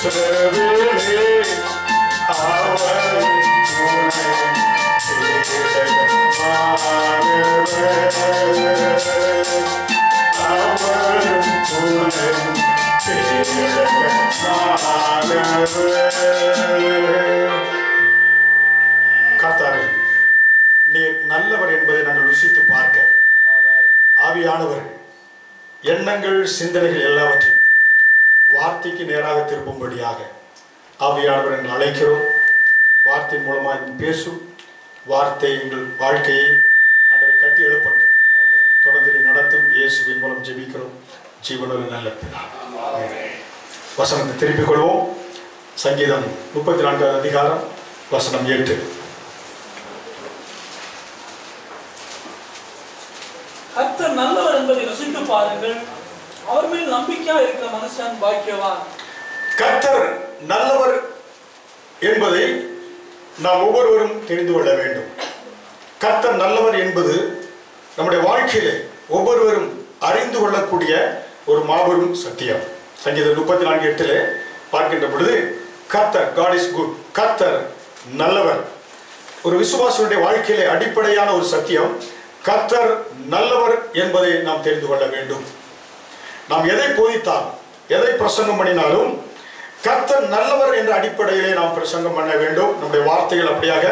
கர்த்தாவே, நீர் நல்லவர் என்பதை நாங்கள் ருசித்து பார்க்க ஆவியானவர் எண்ணங்கள் சிந்தனைகள் எல்லாவற்றையும் வார்த்தைக்கு நேராக திருப்பும்படியாக ஆவியானவர் என்று அழைக்கிறோம். வார்த்தை மூலமாக பேசும் வார்த்தை எங்கள் வாழ்க்கையை அன்றை கட்டி எழுப்பட்டும். தொடர்ந்து நடத்தும் இயேசுவின் மூலம் ஜெபிக்கிறோம் ஜீவனுள்ள நல்ல பிதாவே. வசனத்தை திருப்பிக் கொள்வோம். சங்கீதம் 34 அதிகாரம் வசனம் 8. கர்த்தர் நல்லவர் என்பதை ருசித்து பாருங்கள், அவர் மேல் நம்பிக்கையா இருக்கிற மனுஷன் பாக்கியவான். கர்த்தர் நல்லவர் என்பதை நாம் ஒவ்வொருவரும் தெரிந்து கொள்ள வேண்டும். கர்த்தர் நல்லவர் என்பது நம்முடைய வாழ்க்கையிலே ஒவ்வொருவரும் அறிந்து கொள்ளக்கூடிய ஒரு மாபெரும் சத்தியம். சங்கீதம் 34:8 பார்க்கின்ற பொழுது கர்த்தர், காட் இஸ் குட், கர்த்தர் நல்லவர். ஒரு விசுவாசியுடைய வாழ்க்கையிலே அடிப்படையான ஒரு சத்தியம் கர்த்தர் நல்லவர் என்பதை நாம் தெரிந்து கொள்ள வேண்டும். நாம் எதை போதித்தாலும் எதை பிரசங்கம் பண்ணினாலும் கர்த்தர் நல்லவர் என்ற அடிப்படையிலே நாம் பிரசங்கம் பண்ண வேண்டும். நம்முடைய வார்த்தைகள் அப்படியாக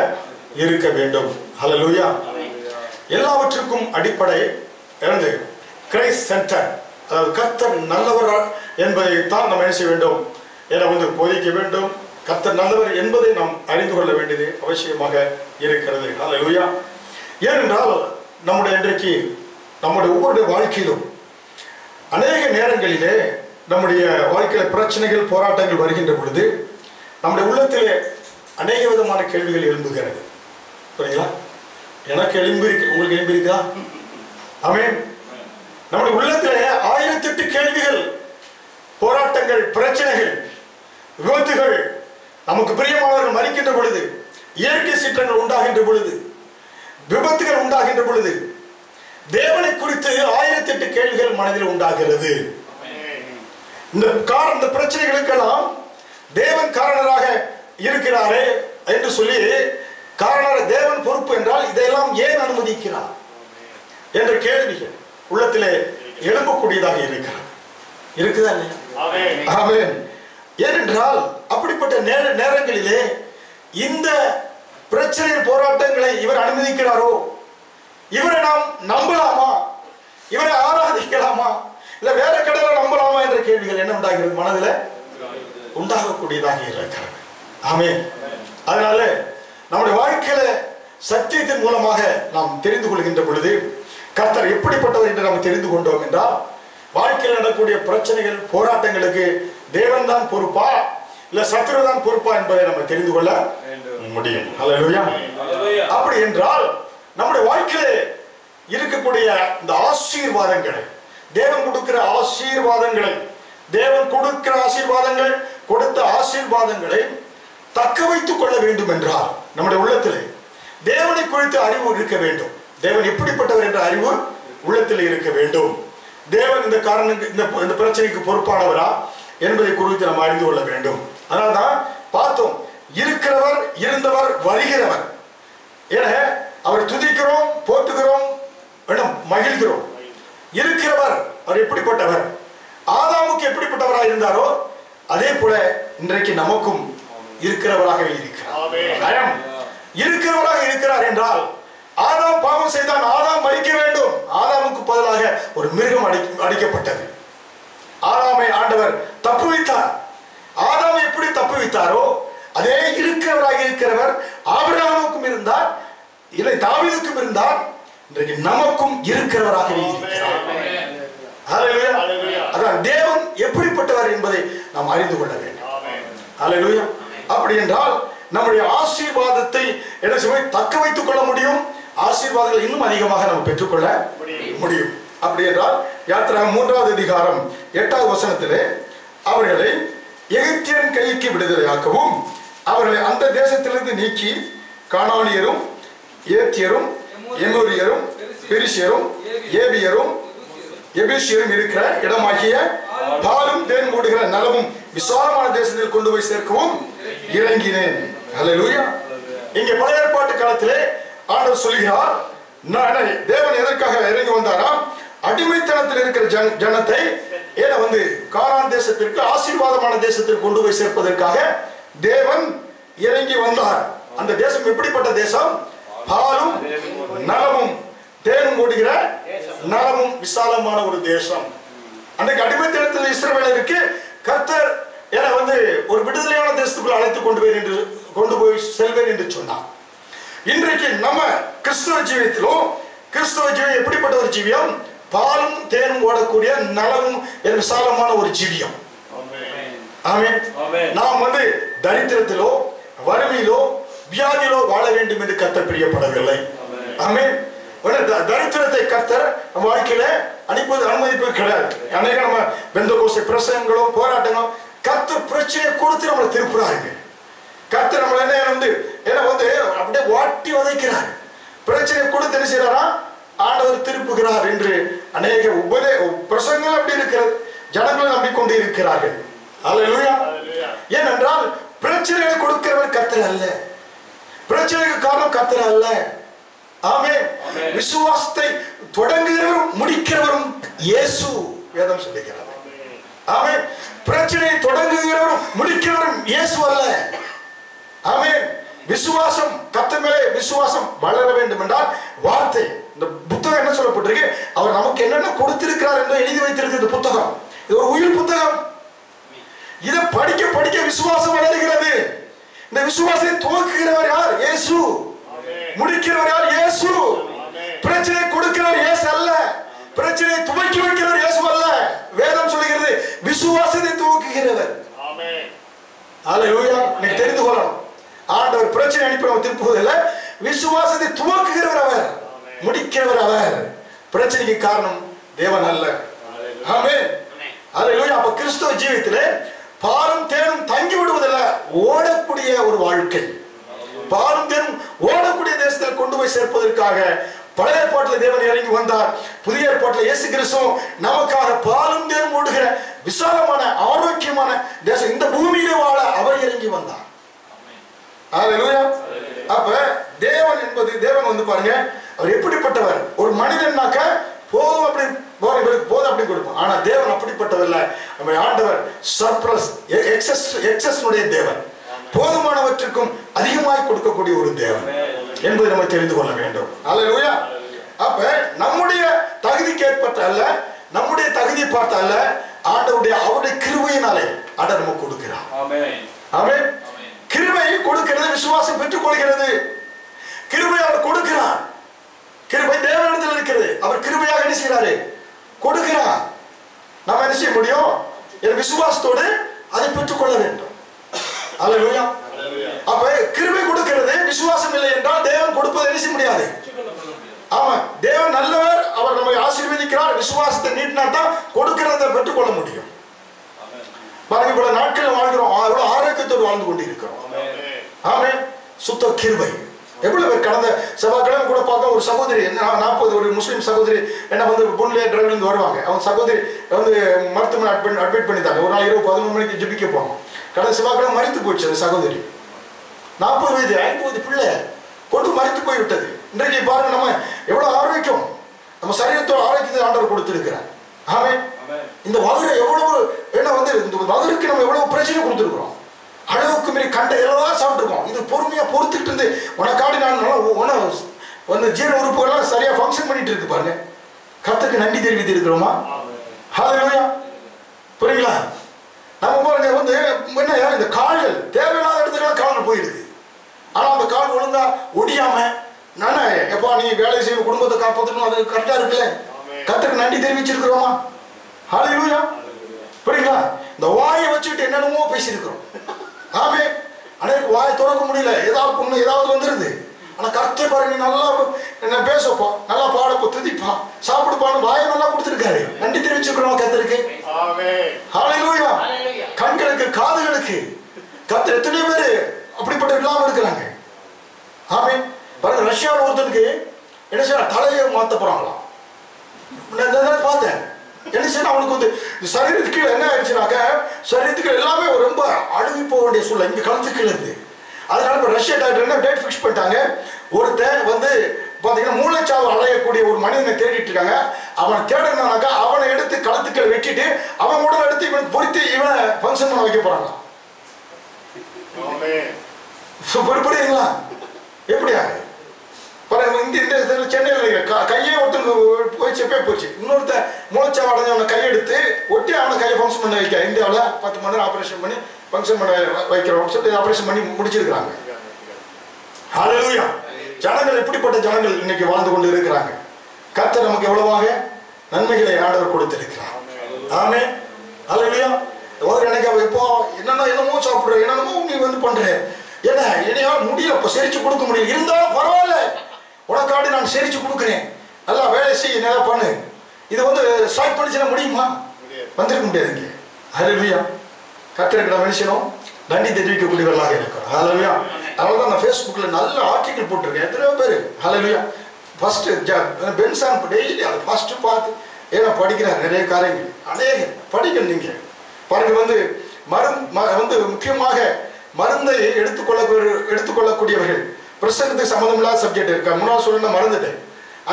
இருக்க வேண்டும். ஹல்லேலூயா. எல்லாவற்றுக்கும் அடிப்படை இருந்து கிரைஸ்ட் சென்டர், அதாவது கர்த்தர் நல்லவர் என்பதை தான் நாம் என்ன செய்ய வேண்டும் என போதிக்க வேண்டும். கர்த்தர் நல்லவர் என்பதை நாம் அறிந்து கொள்ள வேண்டியது அவசியமாக இருக்கிறது. ஹல்லேலூயா. ஏனென்றால் நம்முடைய இன்றைக்கு நம்முடைய ஒவ்வொரு வாழ்க்கையிலும் அநேக நேரங்களிலே நம்முடைய வாழ்க்கையில பிரச்சனைகள் போராட்டங்கள் வருகின்ற பொழுது நம்முடைய உள்ளத்திலே அநேக விதமான கேள்விகள் எழும்புகிறது. புரியுங்களா? எனக்கு எழும்பிருக்கு, உங்களுக்கு எழும்பிருக்கா? ஆமென். நம்முடைய உள்ளத்திலே 1008 கேள்விகள், போராட்டங்கள், பிரச்சனைகள், விபத்துகள், நமக்கு பிரியமானவர்கள் மரிக்கின்ற பொழுது, இயற்கை சீற்றங்கள் உண்டாகின்ற பொழுது, விபத்துகள் உண்டாகின்ற பொழுது தேவனை குறித்து 1008 கேள்விகள் மனதில் உண்டாகிறது. இந்த பிரச்சனைகளுக்கெல்லாம் தேவன் காரணராக இருக்கிறாரே என்று சொல்லி, காரணர் தேவன் பொறுப்பு என்றால் இதையெல்லாம் ஏன் அனுமதிக்கிறார் என்ற கேள்விகள் உள்ளத்திலே எழும்பக்கூடியதாக இருக்கிறது. இருக்குதா இல்லையா? ஆமென். ஏனென்றால் அப்படிப்பட்ட நேரங்களிலே இந்த பிரச்சனை போராட்டங்களை இவர் அனுமதிக்கிறாரோ, இவரை நாம் நம்பலாமா, இவரை ஆராதிக்கலாமா, இல்ல வேற கடவுளை நம்பலாமா என்ற கேள்விகள் என்ன உண்டாகிறது, மனதில் உண்டாகக்கூடியதாக இருக்கிறது. ஆமென். அதனால நம்முடைய வாழ்க்கையில சத்தியத்தின் மூலமாக நாம் தெரிந்து கொள்கின்ற பொழுது கர்த்தர் எப்படிப்பட்டவர் என்று நாம் தெரிந்து கொண்டோம் என்றால், வாழ்க்கையில் நடக்கக்கூடிய பிரச்சனைகள் போராட்டங்களுக்கு தேவன் தான் பொறுப்பா இல்ல சத்துரு தான் பொறுப்பா என்பதை நம்ம தெரிந்து கொள்ள முடியும். ஹல்லேலூயா. அப்படி என்றால் நம்முடைய வாழ்க்கையில இருக்கக்கூடிய இந்த ஆசீர்வாதங்களை, தேவன் கொடுக்கிற ஆசீர்வாதங்களை, தேவன் கொடுக்கிற ஆசீர்வாதங்கள், கொடுத்த ஆசீர்வாதங்களை தக்க வைத்துக் கொள்ள வேண்டும் என்றால் நம்முடைய உள்ளத்திலே தேவனை குறித்து அறிவு இருக்க வேண்டும். தேவன் எப்படிப்பட்டவர் என்ற அறிவு உள்ளத்தில் இருக்க வேண்டும். தேவன் இந்த காரணம் இந்த பிரச்சனைக்கு பொறுப்பானவரா என்பதை குறித்து நாம் அறிந்து கொள்ள வேண்டும். அதனால்தான் பார்த்தோம், இருக்கிறவர், இருந்தவர், வருகிறவர் என அவர் துதிக்கிறோம், போற்றுகிறோம், மகிழ்கிறோம். இருக்கிறவர் அவர் எப்படிப்பட்டவர், ஆதாமுக்கு எப்படிப்பட்டவராக இருந்தாரோ அதே போல இன்றைக்கு நமக்கும் இருக்கிறவராகவே இருக்கிறார். இருக்கிறவராக இருக்கிறார் என்றால், ஆதாம் பாவம் செய்தான், ஆதாம் மரிக்க வேண்டும், ஆதாமுக்கு பதிலாக ஒரு மிருகம் அடிக்கப்பட்டது. ஆதாமை ஆண்டவர் தப்புவித்தார். ஆதாமை எப்படி தப்புவித்தாரோ அதே இருக்கிறவராக இருக்கிறவர் ஆபிரகாமுக்கும் இருந்தார், இல்லை தாவீதுக்கும் இருந்தார், இன்றைக்கு நமக்கும் இருக்கிறவராகவே இருக்கிறார். அதான் தேவன் எப்படிப்பட்டவர் என்பதை நாம் அறிந்து கொள்ள வேண்டும். ஹல்லேலூயா. அப்படி என்றால் நம்முடைய ஆசீர்வாதத்தை என்ன செய்ய தக்க வைத்துக் கொள்ள முடியும், ஆசீர்வாதங்கள் இன்னும் அதிகமாக நாம் பெற்றுக்கொள்ள முடியும். அப்படி என்றால் யாத்திராகமம் 3வது அதிகாரம் 8வது வசனத்திலே அவர்களை எகிப்தியரின் கைக்கு விடுதலையாக்கவும் அவர்களை அந்த தேசத்திலிருந்து நீக்கி கானானியரும், ஏத்தியரும், எமோரியரும், பெரிசியரும், ஏபியரும், எபூசியரும் இருக்கிற இடமாகிய பாலும் தேன் ஓடுகிற நலமும் விசாலமான தேசத்தில் கொண்டு போய் சேர்க்கவும் இறங்கினேன். ஹல்லேலூயா. இங்கே பழைய ஏற்பாட்டு காலத்திலே ஆண்டவர் சொல்கிறார், தேவன் எதற்காக இறங்கி வந்தாராம்? அடிமைத்தனத்தில் இருக்கிற ஜனத்தை கானான் தேசத்திற்கு ஆசீர்வாதமான தேசத்திற்கு கொண்டு போய் சேர்ப்பதற்காக தேவன் இறங்கி வந்தார். அந்த தேசம் எப்படிப்பட்ட தேசம்? பாலும் நலமும் தேனும் ஓடுகிற நலமும் விசாலமான ஒரு தேசம். அன்றைக்கு அடிமைத்தனத்தில் இஸ்ரவேலருக்கு கர்த்தர் ஒரு விடுதலையான தேசத்துக்குள் அழைத்து கொண்டு போய் செல்வேன் என்று சொன்னார். இன்றைக்கு நம்ம கிறிஸ்தவ ஜீவியத்திலும் கிறிஸ்தவ ஜீவியம் எப்படிப்பட்ட ஒரு ஜீவியம்? பாலும் தேனும் ஓடக்கூடிய நலமும் விசாலமான ஒரு ஜீவியம். ஆமென். நாம் தரித்திரத்திலோ வறுமையிலோ வியாதியிலோ வாழ வேண்டும் என்று கர்த்தர் பிரியப்படவில்லை. ஆமென். தரித்திரத்தை கர்த்தர் நம்ம வாழ்க்கையில அனுமதிப்பது கிடையாது. அநேக நம்ம பெந்தகோஸ்தே பிரசங்கங்களும் போராட்டங்களும் கர்த்தர் பிரச்சனையை கொடுத்து நம்மளை திருப்புறாருங்க. கர்த்தர் நம்மள அப்படியே வாட்டி வதைக்கிறார். பிரச்சனை கொடுத்து என்ன செய்யறாரா? ஆண்டவர் திருப்புகிறார் என்று அநேக பிரசங்கங்கள் அப்படி இருக்கிறது. ஜனங்கள் நம்பிக்கொண்டு இருக்கிறார்கள். அல்லேலூயா. ஏனென்றால் பிரச்சனைகளை கொடுக்கிறவர் கர்த்தர் அல்ல. பிரச்சனைக்கு காரணம் கர்த்தர் அல்ல. ஆமென். விசுவாசத்தை தொடங்குகிறவரும் முடிக்கிறவரும் இயேசு. வேதம் சொல்லுகிறது. ஆமென். பிரச்சனையை தொடங்குகிறவரும் முடிக்கிறவரும் இயேசு அல்ல. ஆமென். விசுவாசம் கர்த்தர் மேலே விசுவாசம் வளர வேண்டும் என்றால் வார்த்தை, இந்த புத்தகம் என்ன சொல்லப்பட்டிருக்கு? அவர் நமக்கு என்னென்ன கொடுத்திருக்கிறார் என்று எழுதி வைத்திருக்கு. இந்த புத்தகம் இது ஒரு உயிர் புத்தகம். இதை படிக்க படிக்க விசுவாசம் வளர்கிறது. இந்த விசுவாசத்தை துவக்குகிறவர் யார்? இயேசு. முடிக்கிறவர் யார்? இயேசு. பிரச்சனை கொடுக்கிறவர் இயேசு அல்ல. பிரச்சனையை துவக்கி வைக்கிறவர் இயேசு அல்ல. வேதம் சொல்லுகிறது விசுவாசத்தை துவக்குகிறவர். ஆமென். அல்லேலூயா. நீ தெரிந்து கொள்ளணும், ஆண்டவர் பிரச்சனை அனுப்பி நம்ம திருப்புவதில்லை, விசுவாசத்தை துவக்குகிறவர் அவர், முடிக்கிறவர் அவர். பிரச்சனைக்கு காரணம் தேவன் அல்ல. ஆமென். அல்லேலூயா. அப்ப கிறிஸ்தவ ஜீவியத்திலே பாலும் தேனும் தங்கி விடுவதில்ல, ஓடக்கூடிய ஒரு வாழ்க்கை. பாலும் தேனும் ஓடக்கூடிய தேசத்தில் கொண்டு போய் சேர்ப்பதற்காக பழைய ஏற்பாட்டில் தேவன் இறங்கி வந்தார். புதிய ஏற்பாட்டில் இயேசு கிறிஸ்து நமக்காக பாலும் தேனும் ஓடுகிற விசாலமான ஆரோக்கியமான தேசம் இந்த பூமியிலே வாழ அவர் இறங்கி வந்தார். அல்லேலூயா. அப்ப தேவன் என்பது தேவன் பாருங்க, அவர் எப்படிப்பட்டவர்? ஒரு மனிதனாக்க போதும் அப்படி போதும் அப்படி கொடுப்போம். ஆனா தேவன் அப்படிப்பட்டவல்ல. நம்ம ஆண்டவர் சர்ப்ளஸ் எக்ஸஸ்னுடைய தேவன், போதுமானவற்றுக்கும் அதிகமாய் கொடுக்கக்கூடிய ஒரு தேவன் என்பதை நம்ம தெரிந்து கொள்ள வேண்டும். அல்லேலூயா. அப்ப நம்முடைய தகுதிக்கு ஏற்பட்ட அல்ல, நம்முடைய தகுதியை பார்த்த அல்ல, அவருடைய கிருபையினாலே ஆண்டவர் நமக்கு கொடுக்கிறார். ஆமென். கிருபையை கொடுக்கிறது விசுவாசம் பெற்றுக் கொள்கிறது. கிருபை அவர் கொடுக்கிறார். கிருபை தேவனிடத்தில் இருக்கிறது. அவர் கிருபையாக என்ன செய்கிறாரு? கொடுக்கிறார். நம்ம என்ன செய்ய முடியும்? விசுவாசத்தோடு அதை பெற்றுக் கொள்ள வேண்டும். அல்லேலூயா. அப்ப கிருபை கொடுக்கிறது. விசுவாசம் இல்லை என்றால் தேவன் கொடுப்பதை என்ன செய்ய முடியாது. ஆமா, தேவன் நல்லவர், அவர் நம்மை ஆசீர்வதிக்கிறார். விசுவாசத்தை நீட்டினா தான் கொடுக்கிறதை பெற்றுக் கொள்ள முடியும். பாருங்க, பல நாட்கள் வாழ்கிறோம், அவ்வளவு ஆரோக்கியத்தோடு வாழ்ந்து கொண்டு இருக்கிறோம். ஆமென். சுத்த கிருபை. எவ்வளவு பேர் கடந்த செவ்வாய்க்கிழமை கூட பார்க்க ஒரு சகோதரி 40 ஒரு முஸ்லீம் சகோதரி என்ன பொண்ணுலே டிரைவர்லேருந்து வருவாங்க. அவங்க சகோதரி மருத்துவமனை அட்மிட் பண்ணிட்டாங்க. ஒரு நாள் இரவு 11 மணிக்கு ஜெபிக்க போவாங்க. கடந்த செவ்வாய்க்கிழமை மரித்து போயிடுச்சு அந்த சகோதரி. 40 வயது 50 வயது பிள்ளை கொண்டு மரித்து போய்விட்டது. இன்றைக்கு பாருங்க, நம்ம எவ்வளவு ஆரோக்கியம், நம்ம சரீரத்தோட ஆரோக்கியத்தை ஆண்டவர் கொடுத்திருக்கிறார். ஆமென். இந்த வகுரை எவ்வளவு இந்த வகுருக்கு நம்ம எவ்வளவு பிரச்சனை கொடுத்துருக்கிறோம். அளவுக்கு மீறி கண்ட எல்லாம் சாப்பிட்டுருக்கோம். இது பொறுமையா பொறுத்துக்கிட்டு இருந்து உனக்காடி நான் ஜீரண உறுப்புகள்லாம் சரியா ஃபங்க்ஷன் பண்ணிட்டு இருக்கு பாருங்க. கர்த்தருக்கு நன்றி தெரிவித்து இருக்கிறோமா? ஹல்லேலூயா. புரியுங்களா? நம்ம பாருங்க என்ன, இந்த கால்கள் தேவையில்லாத இடத்துக்கு கால்கள் போயிருக்கு. ஆனா அந்த கால் ஒழுங்கா ஒடியாம நானே எப்பா நீ வேலை செய்யணும், குடும்பத்தை காப்பாற்றணும், அது கரெக்டா இருக்குல்ல. கர்த்தருக்கு நன்றி தெரிவிச்சிருக்கிறோமா? ஹல்லேலூயா. புரியுங்களா? இந்த வாயை வச்சுக்கிட்டு என்னென்னமோ பேசியிருக்கிறோம். ஆமே, அனைவருக்கு வாயை திறக்க முடியல, ஏதாவது பொண்ணு ஏதாவது வந்துருது. ஆனா கர்த்தர் பாரு, நீ நல்லா என்ன பேசப்பா, நல்லா பாடப்போ, துதிப்பா, சாப்பிடுப்பான்னு வாயை நல்லா கொடுத்துருக்காரு. நன்றி தெரிவிச்சிருக்கிறோம் கர்த்தருக்கு. ஹல்லேலூயா. கண்களுக்கு காதுகளுக்கு கர்த்தர் எத்தனை பேரு அப்படிப்பட்ட இல்லாம இருக்கிறாங்க. ஆமே. பாருங்க, ரஷ்யாவில் ஒருத்தனுக்கு என்ன செய்ய தலையை மாத்த போறாங்களாம். பார்த்தேன். என்ன செய்யணும், அவனுக்கு வந்து சரீரத்துக்கு என்ன ஆயிடுச்சுனாக்க சரீரத்துக்கு எல்லாமே ரொம்ப அழுகி போக வேண்டிய சூழ்நிலை இங்கே கழுத்துக்கு இருந்து. அதனால இப்போ ரஷ்யா டாக்டர் என்ன டேட் ஃபிக்ஸ் பண்ணிட்டாங்க, ஒருத்தன் வந்து பார்த்தீங்கன்னா மூளைச்சாவு அடையக்கூடிய ஒரு மனிதனை தேடிட்டு இருக்காங்க. அவனை தேடணும்னாக்கா அவனை எடுத்து களத்துக்களை வெட்டிட்டு அவன் உடல் எடுத்து இவனுக்கு பொறுத்து இவனை ஃபங்க்ஷன் பண்ண வைக்க போறாங்க. புரியுதுங்களா? எப்படியா இந்த சென்னையில் கையே ஒருத்தனுக்கு போயிடுச்சு. இன்னொருத்த மூளைச்சாவு அடைஞ்சவனை கையெடுத்து ஒட்டி அவனை கையை ஃபங்க்ஷன் பண்ண வைக்க இந்தியாவில் 10 மணி நேரம் ஆப்ரேஷன் பண்ணி ஃபங்க்ஷன் பண்ண வைக்கிறோம் சொல்லி ஆப்ரேஷன் பண்ணி முடிச்சிருக்கிறாங்க. ஹல்லேலூயா. ஜனங்கள் எப்படிப்பட்ட ஜனங்கள் இன்னைக்கு வாழ்ந்து கொண்டு இருக்கிறாங்க. கர்த்தர் நமக்கு எவ்வளவாக நன்மைகளை ஆண்டவர் கொடுத்திருக்கிறார். ஆமென். ஹல்லேலூயா. எனக்கு இப்போ என்னமோ சாப்பிடுற என்னமோ நீ வந்து பண்ற, ஏன்னா என்னையால் முடியல, இப்போ செரிச்சு கொடுக்க முடியல, இருந்தாலும் பரவாயில்ல உனக்காடி நான் செரிச்சு கொடுக்குறேன், நல்லா வேலை செய்ய, நல்லா பண்ணு. இது வந்து ஸ்டார்ட் பண்ணிச்சுன்னா முடியுமா? வந்திருக்க முடியாதுங்க. ஹல்லேலூயா. கர்த்தருக்கு நான் மனுஷனும் நன்றி தெரிவிக்கக்கூடியவர்களாக இருக்கிறோம். ஹல்லேலூயா. அதனால தான் நான் ஃபேஸ்புக்கில் நல்ல ஆர்டிக்கல் போட்டிருக்கேன். எத்தனையோ பேர் ஹல்லேலூயா ஃபஸ்ட்டு பென்சான் டெய்லி அதை ஃபஸ்ட்டு பார்த்து ஏன்னா படிக்கிறார் நிறைய காரியங்கள் அநேக படிக்கணும். நீங்கள் பாருங்க வந்து வந்து முக்கியமாக மருந்தை எடுத்துக்கொள்ளக்கூடியவர்கள் பிரசங்கத்துக்கு சம்மந்தமில்லாத சப்ஜெக்ட் இருக்கா. முன்னாள் சொல்ல மறந்துட்டேன்.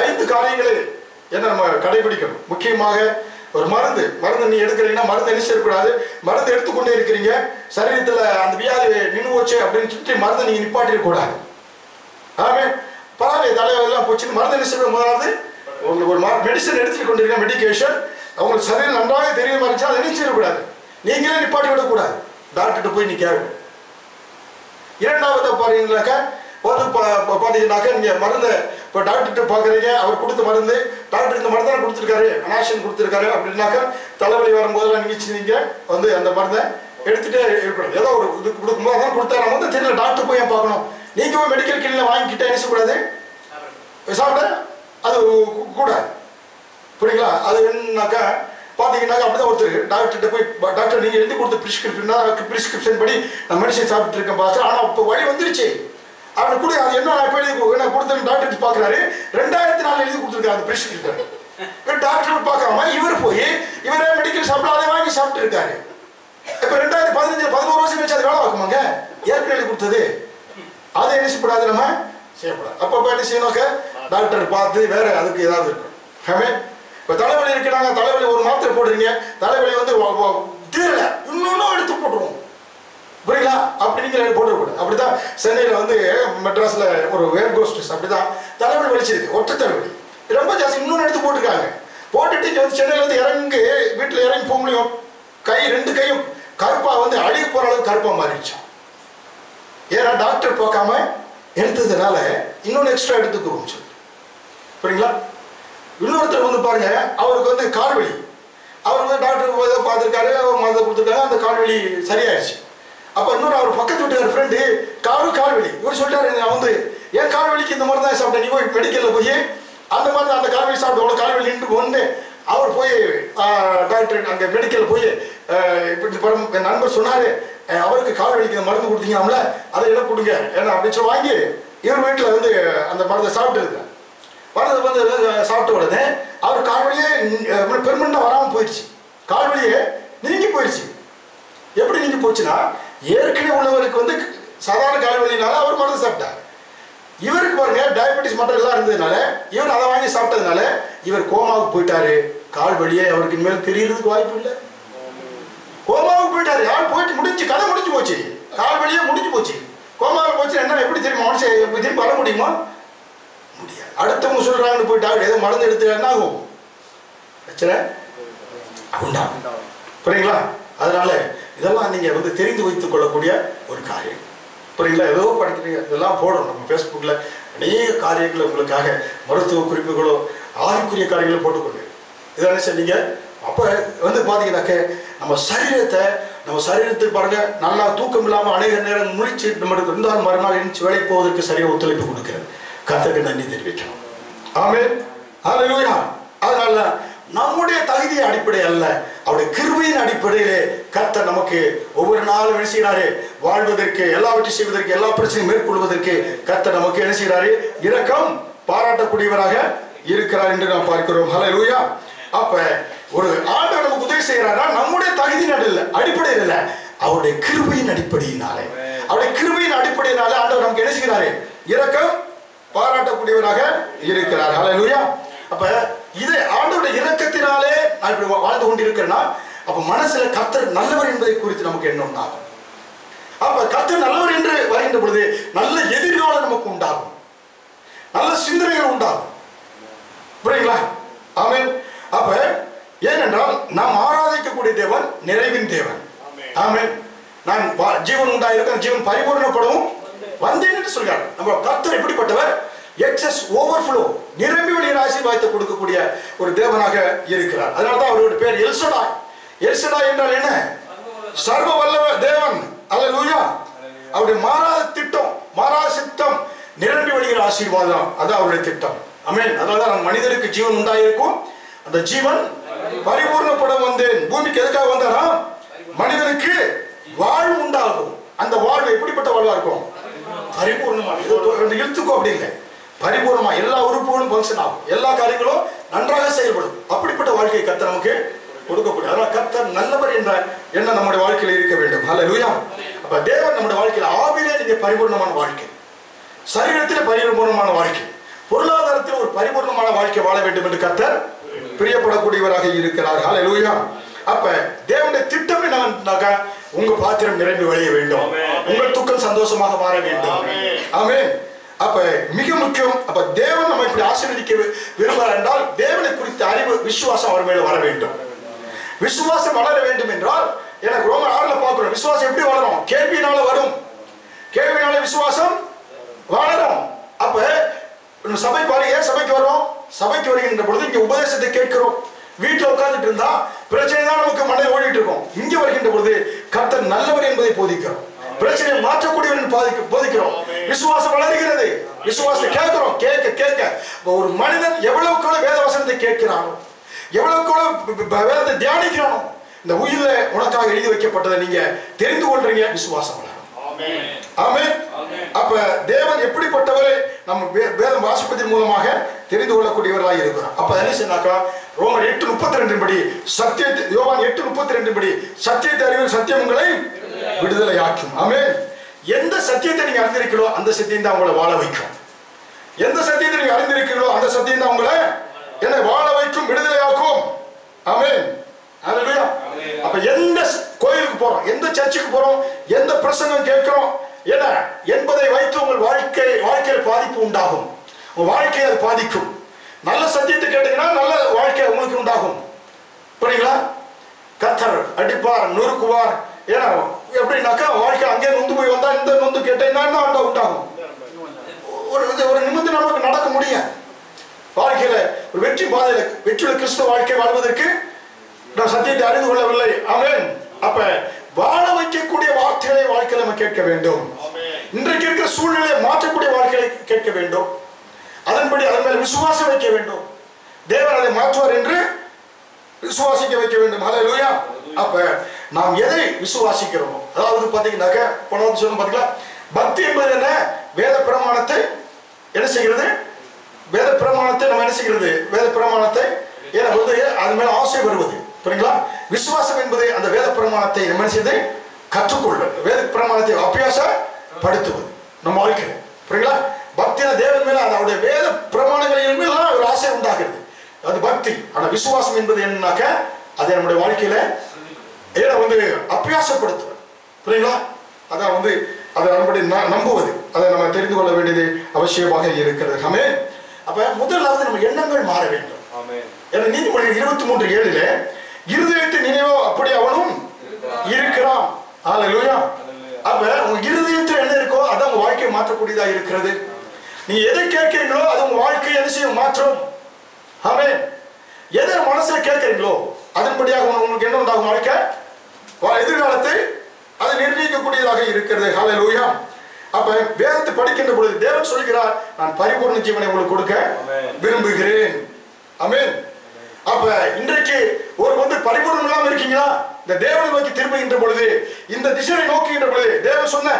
5 காரியங்களை என்ன நம்ம கடைபிடிக்கணும். முக்கியமாக ஒரு மருந்து நீ எடுக்கிறீங்கன்னா மருந்து என்ன செய்யக்கூடாது, மருந்து எடுத்துக்கொண்டே இருக்கிறீங்க, சரீரத்தில் அந்த வியாதி நின்று போச்சு அப்படின்னு சொல்லிட்டு மருந்தை நீங்கள் நிப்பாட்டிடக்கூடாது. ஆமே பரவாயில்ல தலைவெல்லாம் போச்சுன்னு மருந்து என்ன செய்ய, முதலாவது ஒரு மெடிசன் எடுத்துட்டு கொண்டிருக்க மெடிக்கேஷன் அவங்களுக்கு சரீரம் நன்றாக தெரிய மாதிரி அதை என்ன செய்யக்கூடாது, நீங்களே நிப்பாட்டி விடக்கூடாது, டாக்டர்கிட்ட போய் நீ கேட்கணும். இரண்டாவது பாருங்களாக்கா வந்து பார்த்தீங்கன்னாக்கா நீங்கள் மருந்தை இப்போ டாக்டர்கிட்ட பார்க்குறீங்க, அவர் கொடுத்த மருந்து டாக்டர் இந்த மருந்தை கொடுத்துருக்காரு, அனாஷன் கொடுத்துருக்காரு அப்படின்னாக்கா தலைவலி வரும்போதெல்லாம் நீங்கள் வந்து அந்த மருந்தை எடுத்துகிட்டே இருக்கணும். ஏதோ ஒரு இது கொடுக்கும்போது அதான் கொடுத்தா நம்ம வந்து தெரியல டாக்டர் போய் ஏன் பார்க்கணும், நீங்கள் போய் மெடிக்கல் கிளினில் வாங்கிக்கிட்டே என்ன செய்யக்கூடாது, சாப்பிட அது கூடாது. புரியுங்களா? அது என்னன்னாக்கா பார்த்தீங்கன்னாக்கா அப்படிதான் ஒருத்தர் டாக்டர்கிட்ட போய் டாக்டர் நீங்கள் எழுதி கொடுத்த ப்ரிஸ்கிரிப்ஷன் படி நான் மெடிசன் சாப்பிட்டு இருக்கேன் பாஸ்டர், ஆனால் இப்போ வழி வந்துருச்சு அவனை கூட அது என்ன எழுதி கொடுத்தேன் டாக்டர் பார்க்குறாரு, 2004 எழுதி கொடுத்துருக்காரு அந்த ப்ரிஸ்கிரிப்ஷன். டாக்டர் பார்க்காம இவர் போய் இவரே மெடிக்கல் ஷாப்பில் அதை வாங்கி சாப்பிட்டு இருக்காரு. இப்போ 2015 11 வருஷம் வச்சு அது வேலை பார்க்குமாங்க, ஏற்கனவே எழுதி கொடுத்தது அதை என்ன செய்யக்கூடாது, நம்ம செய்யக்கூடாது. அப்போ என்ன செய்யணும்க்க டாக்டர் பார்த்து வேற அதுக்கு ஏதாவது இருக்கும். ஆமே இப்போ தலைவலி இருக்கிறாங்க, தலைவலி ஒரு மாத்திரை போடுறீங்க, தலைவலி வந்து தீரலை இன்னொன்னும் எடுத்து போட்டுருவோம். புரியுங்களா? அப்படி நீங்கள் போட்டுக்கூடாது. அப்படிதான் சென்னையில் வந்து மெட்ராஸில் ஒரு வேர்கோஸ்டிஸ் அப்படிதான் தலைவலி வலிச்சிருக்கு, ஒற்றை தலைவலி ரொம்ப ஜாஸ்தி, இன்னொன்று எடுத்து போட்டிருக்காங்க. போட்டுட்டு இங்கே வந்து சென்னையில் வந்து இறங்கி வீட்டில் இறங்கி போக முடியும், 2 கையும் கருப்பாக வந்து அழுகி போகிற அளவுக்கு கருப்பாக மாறிடுச்சான். ஏன்னா டாக்டர் பார்க்காம எடுத்ததுனால இன்னொன்று எக்ஸ்ட்ரா எடுத்துக்குவோம் சொல்லி. புரியுங்களா? இன்னொருத்தர் வந்து பாருங்க, அவருக்கு வந்து கால்வலி, அவர் வந்து டாக்டர் ஏதோ பார்த்துருக்காரு, மருந்து கொடுத்துருக்காங்க, அந்த கால்வலி சரியாயிடுச்சு. அப்போ இன்னொரு அவர் பக்கத்து வீட்டுக்கார ஃப்ரெண்டு கால்வலி, இவர் சொல்லிட்டாரு, நான் வந்து ஏன் கால்வலிக்கு இந்த மாதிரி தான் சாப்பிட்டேன், நீ போய் மெடிக்கலில் போய் அந்த மாதிரி அந்த கால்வலி சாப்பிட்டு அவ்வளோ கால்வலின்ட்டு ஒன்று அவர் போய் டாக்டர் அங்கே மெடிக்கலில் போய் இப்படி என் நண்பர் சொன்னார், அவருக்கு கால்வலிக்கு மருந்து கொடுத்தீங்களாம்ல அதை என்ன கொடுங்க ஏன்னா அப்படின்னு சொல்லி வாங்கி இவர் வீட்டில் வந்து அந்த மருந்தை சாப்பிட்டு இருக்கேன். மருந்து வந்து சாப்பிட்ட உடனே அவர் கால்வலியே பெர்மனண்டாக வராமல் போயிடுச்சு, கால்வலியே நீங்கி போயிடுச்சு. எப்படி நீங்கி போச்சுன்னா ஏற்கனவே உள்ளவருக்கு வந்து சாதாரண கால்வலினால அவர் மருந்து சாப்பிட்டார். இவருக்கு பாருங்க டயபெட்டிஸ் மற்ற எல்லாம் இருந்ததுனால இவர் அதை வாங்கி சாப்பிட்டதுனால இவர் கோமாவுக்கு போயிட்டாரு. கால்வலியே அவருக்கு இனிமேல் தெரியறதுக்கு வாய்ப்பு இல்லை, கோமாவுக்கு போயிட்டாரு. யார் போயிட்டு முடிஞ்சு கதை முடிஞ்சு போச்சு, கால்வலியே முடிஞ்சு போச்சு. கோமாவில் போச்சு என்ன எப்படி தெரியுமா, மனுஷன் திரும்பி வர முடியுமா? முடியாது. அடுத்தவங்க சொல்றாங்கன்னு போயிட்டாரு, ஏதோ மருந்து எடுத்து என்ன ஆகும், பிரச்சனை உண்டாகும். புரியுங்களா? அதனால இதெல்லாம் நீங்க வந்து தெரிந்து வைத்துக் கொள்ளக்கூடிய ஒரு காரியம். புரியுங்களா? ஏதோ படிக்கிறீங்க, இதெல்லாம் போடணும். நம்ம ஃபேஸ்புக்கில் அநேக காரியங்கள் உங்களுக்காக மருத்துவ குறிப்புகளோ ஆவிக்குரிய காரியங்களோ போட்டுக்கொண்டு இதெல்லாம் சொன்னீங்க. அப்போ வந்து பார்த்தீங்கன்னாக்க நம்ம சரீரத்துக்கு பாருங்க நல்லா தூக்கம் இல்லாமல் அநேக நேரம் முழிச்சு நம்மளுக்கு இருந்தாலும் மறுநாள் எழுந்து வேலைக்கு போவதற்கு சரியாக ஒத்துழைப்பு கொடுக்கிறது. கர்த்தருக்கு நன்றி தெரிவிக்கணும். ஆமென். ஹல்லேலூயா. அதனால நம்முடைய தகுதியின் அடிப்படை அல்ல, அவருடைய கிருபையின் அடிப்படையிலே கர்த்தர் நமக்கு ஒவ்வொரு நாளும் என்ன செய்கிறாரு, வாழ்வதற்கு எல்லாவற்றையும் செய்வதற்கு எல்லா பிரச்சனையும் மேற்கொள்வதற்கு கர்த்தர் நமக்கு என்ன செய்கிறாரு, இரக்கம் பாராட்டக்கூடியவராக இருக்கிறார் என்று நாம் பார்க்கிறோம். ஹல்லேலூயா. அப்ப ஒரு ஆண்டவர் நமக்கு உதவி செய்யறாரா நம்முடைய தகுதியின் அடிப்படையில் இல்ல, அவருடைய கிருபையின் அடிப்படையினாலே, அவருடைய கிருபையின் அடிப்படையினாலே ஆண்டவர் நமக்கு என்ன செய்கிறாரு? இரக்கம் பாராட்டக்கூடியவராக இருக்கிறார். ஹல்லேலூயா. அப்ப இது ஆண்டவருடைய இரக்கத்தினாலே நான் இப்படி வாழ்ந்து கொண்டிருக்கிறேன்னா, அப்ப மனசுல கர்த்தர் நல்லவர் என்பதை குறித்து நமக்கு என்ன உண்டாகும்? அப்ப கர்த்தர் நல்லவர் என்று வருகின்ற பொழுது நல்ல எதிர்காலம் நமக்கு உண்டாகும், நல்ல சிந்தனைகள் உண்டாகும். புரியுங்களா? ஆமென். அப்ப ஏனென்றால் நாம் ஆராதிக்கக்கூடிய தேவன் நிறைவின் தேவன். ஆமென். நான் ஜீவன் உண்டாயிருக்க, ஜீவன் பரிபூர்ணப்படவும் வந்தேன் என்று சொல்கிறார். நம்ம கர்த்தர் எப்படிப்பட்டவர்? எக்ஸஸ் ஓவர்ஃப்ளோ, நிரம்பி வழியில் ஆசீர்வாதத்தை கொடுக்கக்கூடிய ஒரு தேவனாக இருக்கிறார். அதனால்தான் அவருடைய பேர் எல்சடாய். எல்சடாய் என்றால் என்ன? சர்வ வல்லவ தேவன். அல்லேலூயா. அவருடைய மாறாத திட்டம், மாறாத சித்தம், நிரம்பி வழியில் ஆசீர்வாதம், அது அவருடைய திட்டம். ஆமென். அதனாலதான் மனிதருக்கு ஜீவன் உண்டாயிருக்கும், அந்த ஜீவன் பரிபூர்ணப்பட வந்தேன். பூமிக்கு எதுக்காக வந்தாரா? மனிதனுக்கு வாழ்வு உண்டாகும். அந்த வாழ்வு எப்படிப்பட்ட வாழ்வா இருக்கும்? பரிபூர்ணமா. இழுத்துக்கும் அப்படி இல்லை, பரிபூர்ணமா எல்லா உறுப்புகளும் ஃபங்க்ஷன் ஆகும், எல்லா காரியங்களும் நன்றாக செயல்படும். அப்படிப்பட்ட வாழ்க்கையை கர்த்தர் நமக்கு கொடுக்கக்கூடிய, அதனால கர்த்தர் நல்லவர் என்ற எண்ணம் நம்முடைய வாழ்க்கையில் இருக்க வேண்டும். ஹல்லேலூயா. அப்ப தேவன் நம்முடைய வாழ்க்கையில் ஆவிலே நீங்க பரிபூர்ணமான வாழ்க்கை, சரீரத்தில் பரிபூர்ணமான வாழ்க்கை, பொருளாதாரத்தில் ஒரு பரிபூர்ணமான வாழ்க்கை வாழ வேண்டும் என்று கர்த்தர் பிரியப்படக்கூடியவராக இருக்கிறார். ஹல்லேலூயா. அப்ப தேவனுடைய திட்டம் என்னன்னாக்கா, உங்க பாத்திரம் நிரம்பி வழிய வேண்டும், உங்கள் துக்கம் சந்தோஷமாக மாற வேண்டும். ஆமென். அப்ப மிக முக்கியம். அப்ப தேவன் நம்ம இப்படி ஆசீர்வதிக்க விரும்புகிறார் என்றால் தேவனை குறித்த அறிவு, விசுவாசம் அவர் மேல வர வேண்டும். விசுவாசம் வளர வேண்டும் என்றால், எனக்கு ரோமர் 6ல பார்க்கிறோம், விசுவாசம் எப்படி வளரும்? கேள்வியினால வரும், கேள்வியினால விசுவாசம் வளரும். அப்ப சபை பாருங்க, ஏன் சபைக்கு வரும்? சபைக்கு வருகின்ற பொழுது இங்க உபதேசத்தை கேட்கிறோம். வீட்டுல உட்கார்ந்துட்டு இருந்தா பிரச்சனை தான் நமக்கு மனதில் ஓடிட்டு இருக்கும். இங்க வருகின்ற பொழுது கர்த்தர் நல்லவர் என்பதை போதிக்கிறோம், பிரச்சனையை மாற்றக்கூடியவன் போதிக்கிறோம். விசுவாசம் வளர்கிறது, விசுவாசத்தை கேட்கிறோம். கேட்க கேட்க ஒரு மனிதன் எவ்வளவுக்கு வேத வசனத்தை கேட்கிறானோ, எவ்வளவுக்கு வேதத்தை தியானிக்கிறானோ, இந்த உயிர்ல உனக்காக எழுதி வைக்கப்பட்டதை நீங்க தெரிந்து கொள்றீங்க, விசுவாசம் வளரும். ஆமென். அப்ப தேவன் எப்படிப்பட்டவரை நம்ம வேதம் வாசிப்பதன் மூலமாக தெரிந்து கொள்ளக்கூடியவர்களாக இருக்கிறோம். அப்ப என்ன சொன்னாக்கா, ரோமர் 8:32 படி சத்தியத்தை, யோவான் 8:32 படி சத்தியத்தை அறிவில் சத்தியம் உங்களை விடுதலை ஆக்கும். ஆமென். எந்த சத்தியத்தை நீங்க அறிந்திருக்கிறீர்களோ அந்த சத்தியம் தான் உங்களை வாழ வைக்கும். எந்த சத்தியத்தை நீங்க அறிந்திருக்கிறீர்களோ அந்த சத்தியம் தான் உங்களை என்ன வாழ வைக்கும், விடுதலை ஆக்கும். ஆமென். ஹல்லேலூயா. அப்ப எந்த கோயிலுக்கு போறோம், எந்த சர்ச்சுக்கு போறோம், எந்த பிரசங்கம் கேட்கிறோம் என்ன என்பதை வைத்து உங்கள் வாழ்க்கையில் பாதிப்பு உண்டாகும். உங்க வாழ்க்கையை அது பாதிக்கும். நல்ல சத்தியத்தை கேட்டீங்கன்னா நல்ல வாழ்க்கை உங்களுக்கு உண்டாகும். புரியுங்களா? கர்த்தர் அடிப்பார், நொறுக்குவார். ஏன்னா எப்படின்னாக்கா, வாழ்க்கை அங்கே நொந்து போய் வந்தா இந்த நொந்து கேட்டீங்கன்னா உண்டாகும். ஒரு நிமிடம் நமக்கு நடக்க முடியாது. வாழ்க்கையில ஒரு வெற்றி பாதையில, வெற்றியுள்ள கிறிஸ்தவ வாழ்க்கை வாழ்வதற்கு நான் சத்தியத்தை அறிந்து கொள்ளவில்லை. ஆமென். அப்ப வாழ வைக்கக்கூடிய வார்த்தைகளை வாழ்க்கையில நம்ம கேட்க வேண்டும். இன்றைக்கு இருக்கிற சூழ்நிலையை மாற்றக்கூடிய வாழ்க்கையை கேட்க வேண்டும். அதன்படி அதன் மேல விசுவாசம் வைக்க வேண்டும். தேவன் அதை மாற்றுவார் என்று விசுவாசிக்க வைக்க வேண்டும். ஹல்லேலூயா. அப்ப நாம் எதை விசுவாசிக்கிறோமோ, அதாவது பாத்தீங்கன்னாக்க போன வாரம் சொன்ன பாத்தீங்களா, பக்தி என்பது என்ன? வேத பிரமாணத்தை என்ன செய்கிறது? வேத பிரமாணத்தை நம்ம என்ன செய்கிறது? வேத பிரமாணத்தை அது மேல ஆசை வருவது. புரியுங்களா? விசுவாசம் என்பது அந்த வேத பிரமாணத்தை நம்ம செய்து கற்றுக்கொள்வது, வேத பிரமாணத்தை அபியாசப்படுத்துவது நம்ம வாழ்க்கையில். புரியுங்களா? பக்தியான தேவன் மேல அவருடைய வேத பிரமாணங்களின் மேல ஒரு ஆசை உண்டாகிறது, அது பக்தி. ஆனா விசுவாசம் என்பது என்னன்னாக்க, அதை நம்முடைய வாழ்க்கையில அபியாசப்படுத்துவது. புரியுங்களா? அதான் அதை நம்முடைய நம்புவது, அதை நம்ம தெரிந்து கொள்ள வேண்டியது அவசியமாக இருக்கிறது. ஆமென். அப்ப முதலாவது நம்ம எண்ணங்கள் மாற வேண்டும். நீதிமொழிகள் 23:7 இருதயத்தின் நினைவோ அப்படி அவனும் இருக்கிறான். ஹல்லேலூயா. அப்ப உங்க இருதயத்தில் என்ன இருக்கோ அது உங்க வாழ்க்கையை மாற்றக்கூடியதா இருக்கிறது. நீங்க எதை கேட்கிறீங்களோ அது உங்க வாழ்க்கையை என்ன செய்யும்? மாற்றும். ஆமென். எதை மனசுல கேட்கிறீங்களோ அதன்படியாக உங்களுக்கு என்ன உண்டாகும்? வாழ்க்கை எதிர்காலத்தை அது நிர்ணயிக்கக்கூடியதாக இருக்கிறது. ஹல்லேலூயா. அப்ப வேதத்தை படிக்கின்ற பொழுது தேவன் சொல்கிறார், நான் பரிபூர்ண ஜீவனை உங்களுக்கு கொடுக்க விரும்புகிறேன். ஆமென். அப்ப இன்றைக்கு ஒரு பரிபூர்ணம் இல்லாம இருக்கீங்களா? இந்த தேவனை நோக்கி திரும்புகின்ற பொழுது, இந்த திசையை நோக்குகின்ற பொழுது, தேவன் சொன்ன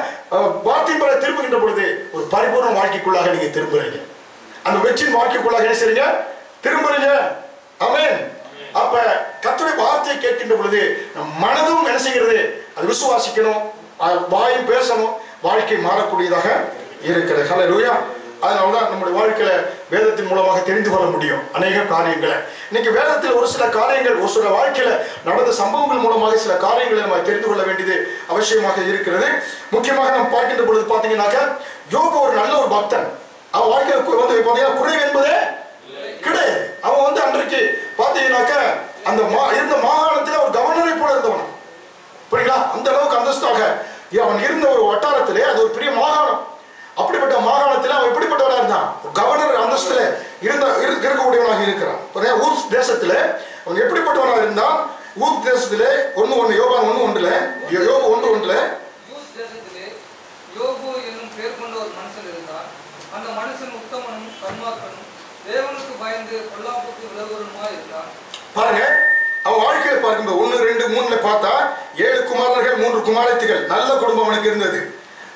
வார்த்தை பெற திரும்புகின்ற பொழுது ஒரு பரிபூர்ண வாழ்க்கைக்குள்ளாக நீங்க திரும்புறீங்க. அந்த வெற்றியின் வாழ்க்கைக்குள்ளாக என்ன செய்றீங்க? திரும்புறீங்க. ஆமென். அப்ப வார்த்தையை கேட்கின்ற பொழுது நம் மனதும் என்ன செய்கிறது? அது விசுவாசிக்கணும், வாயும் பேசணும், வாழ்க்கை மாறக்கூடியதாக இருக்கிறது. ஹல்லேலூயா. அதனாலதான் நம்முடைய வாழ்க்கையில வேதத்தின் மூலமாக தெரிந்து கொள்ள முடியும் அநேக காரியங்களை. இன்னைக்கு வேதத்தில் ஒரு சில காரியங்கள், ஒரு சில வாழ்க்கையில நடந்த சம்பவங்கள் மூலமாக சில காரியங்களை நம்ம தெரிந்து கொள்ள வேண்டியது அவசியமாக இருக்கிறது. முக்கியமாக நம்ம பார்க்கின்ற பொழுது பாத்தீங்கன்னாக்க, யோபு ஒரு நல்ல ஒரு பக்தன். அவன் வாழ்க்கையில வந்து பாத்தீங்கன்னா குறைவு என்பதே கிடையாது. அவன் வந்து அன்றைக்கு பாத்தீங்கன்னாக்க அந்த இருந்த மாகாணத்துல ஒரு கவர்னரை போல இருந்தவன். புரியுங்களா? அந்த அளவுக்கு அந்தஸ்தாக அவன் இருந்த ஒரு வட்டாரத்திலே, அது ஒரு பெரிய மாகாணம். அப்படிப்பட்ட மாகாணத்தில் அவன் எப்படிப்பட்டவனா இருந்தான்? கவர்னர் அந்தஸ்துல இருக்கக்கூடியவனாக இருக்கிறான். ஊர் தேசத்துல அவன் எப்படிப்பட்டவனாக இருந்தான்? ஊர் தேசத்திலே யோபான் 1:1 யோபு 1:1 யோபு என்னும் பேர் கொண்ட ஒரு மனுஷன் இருந்தான். அந்த மனுஷன் உத்தமனும் சன்மார்க்கனும் தேவனுக்கு பயந்து பொல்லாப்புக்கு விலகுவனுமாய் இருந்தான். பாருங்க, அவன் வாழ்க்கையை பார்க்கும்போது 1, 2, 3 பார்த்தா 7 குமாரர்கள் 3 குமாரத்திகள். நல்ல குடும்பம் அவனுக்கு இருந்தது.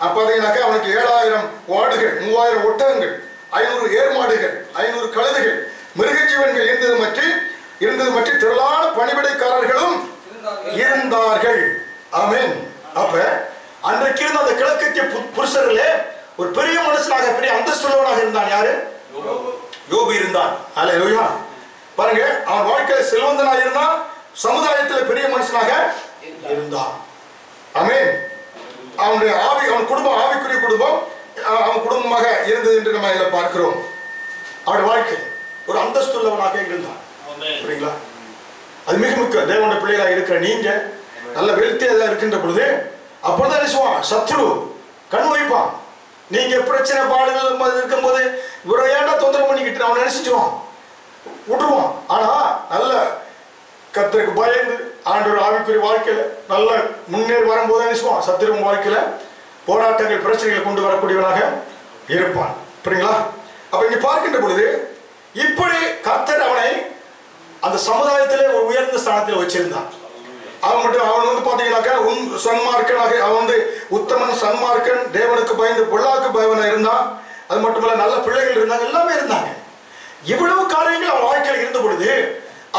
பார்த்தீங்கன்னாக்கா அவனுக்கு 7000 ஆடுகள், 3000 ஒட்டகங்கள், 500 ஏர்மாடுகள், 500 கழுதைகள், மிருகஜீவன்கள் இருந்தது மற்ற திரளான பணிவிடைக்காரர்களும் இருந்தார்கள். ஆமென். அப்ப அன்றைக்கு இருந்த அந்த கிழக்கத்திய புருஷர்களே ஒரு பெரிய மனுஷனாக, பெரிய அந்தஸ்துள்ளவனாக இருந்தான். யாரு? யோபு இருந்தான். ஹல்லேலூயா. பாருங்க, அவன் வாழ்க்கையில செல்வந்தனாக இருந்தான், சமுதாயத்தில் பெரிய மனுஷனாக இருந்தான். ஆமென். அவனுடைய அவன் குடும்பம் ஆவிக்குரிய குடும்பம், அவன் குடும்பமாக இருந்தது என்று நம்ம இதில் பார்க்கிறோம். அவருடைய வாழ்க்கை ஒரு அந்தஸ்துள்ளவனாக இருந்தான். புரியுங்களா? அது மிக முக்கியம். தேவனுடைய பிள்ளைகளாக இருக்கிற நீங்க நல்ல வெல்த்தியாக இருக்கின்ற பொழுது அப்பொழுது நினைச்சுவான், சத்ரு கண் வைப்பான். நீங்க பிரச்சனை பாடுகள் இருக்கும்போது இவரை ஏண்டா தொந்தரவு பண்ணிக்கிட்டு அவன் நினைச்சிட்டுவான், விட்டுருவான். ஆனா நல்ல கர்த்தருக்கு பயந்து ஆண்டவர் ஆவிக்குரிய வாழ்க்கையில நல்ல முன்னேறி வரும்போது நினைச்சுவான், சத்திரம் வாழ்க்கையில போராட்டங்கள் பிரச்சனைகளை கொண்டு வரக்கூடியவனாக இருப்பான். புரியுங்களா? அப்ப இங்க பார்க்கின்ற பொழுது இப்படி கர்த்தர் அவனை அந்த சமுதாயத்திலே ஒரு உயர்ந்த ஸ்தானத்தில் வச்சிருந்தான். அவன் வந்து பாத்தீங்கன்னாக்கா சன்மார்க்கனாக, அவன் வந்து உத்தமன், சன்மார்க்கன், தேவனுக்கு பயந்து பொல்லாக்கு பயவனா இருந்தான். அது மட்டுமல்ல நல்ல பிள்ளைகள் இருந்தாங்க, எல்லாமே இருந்தாங்க. இவ்வளவு காரியங்கள் அவன் வாழ்க்கையில் இருந்த பொழுது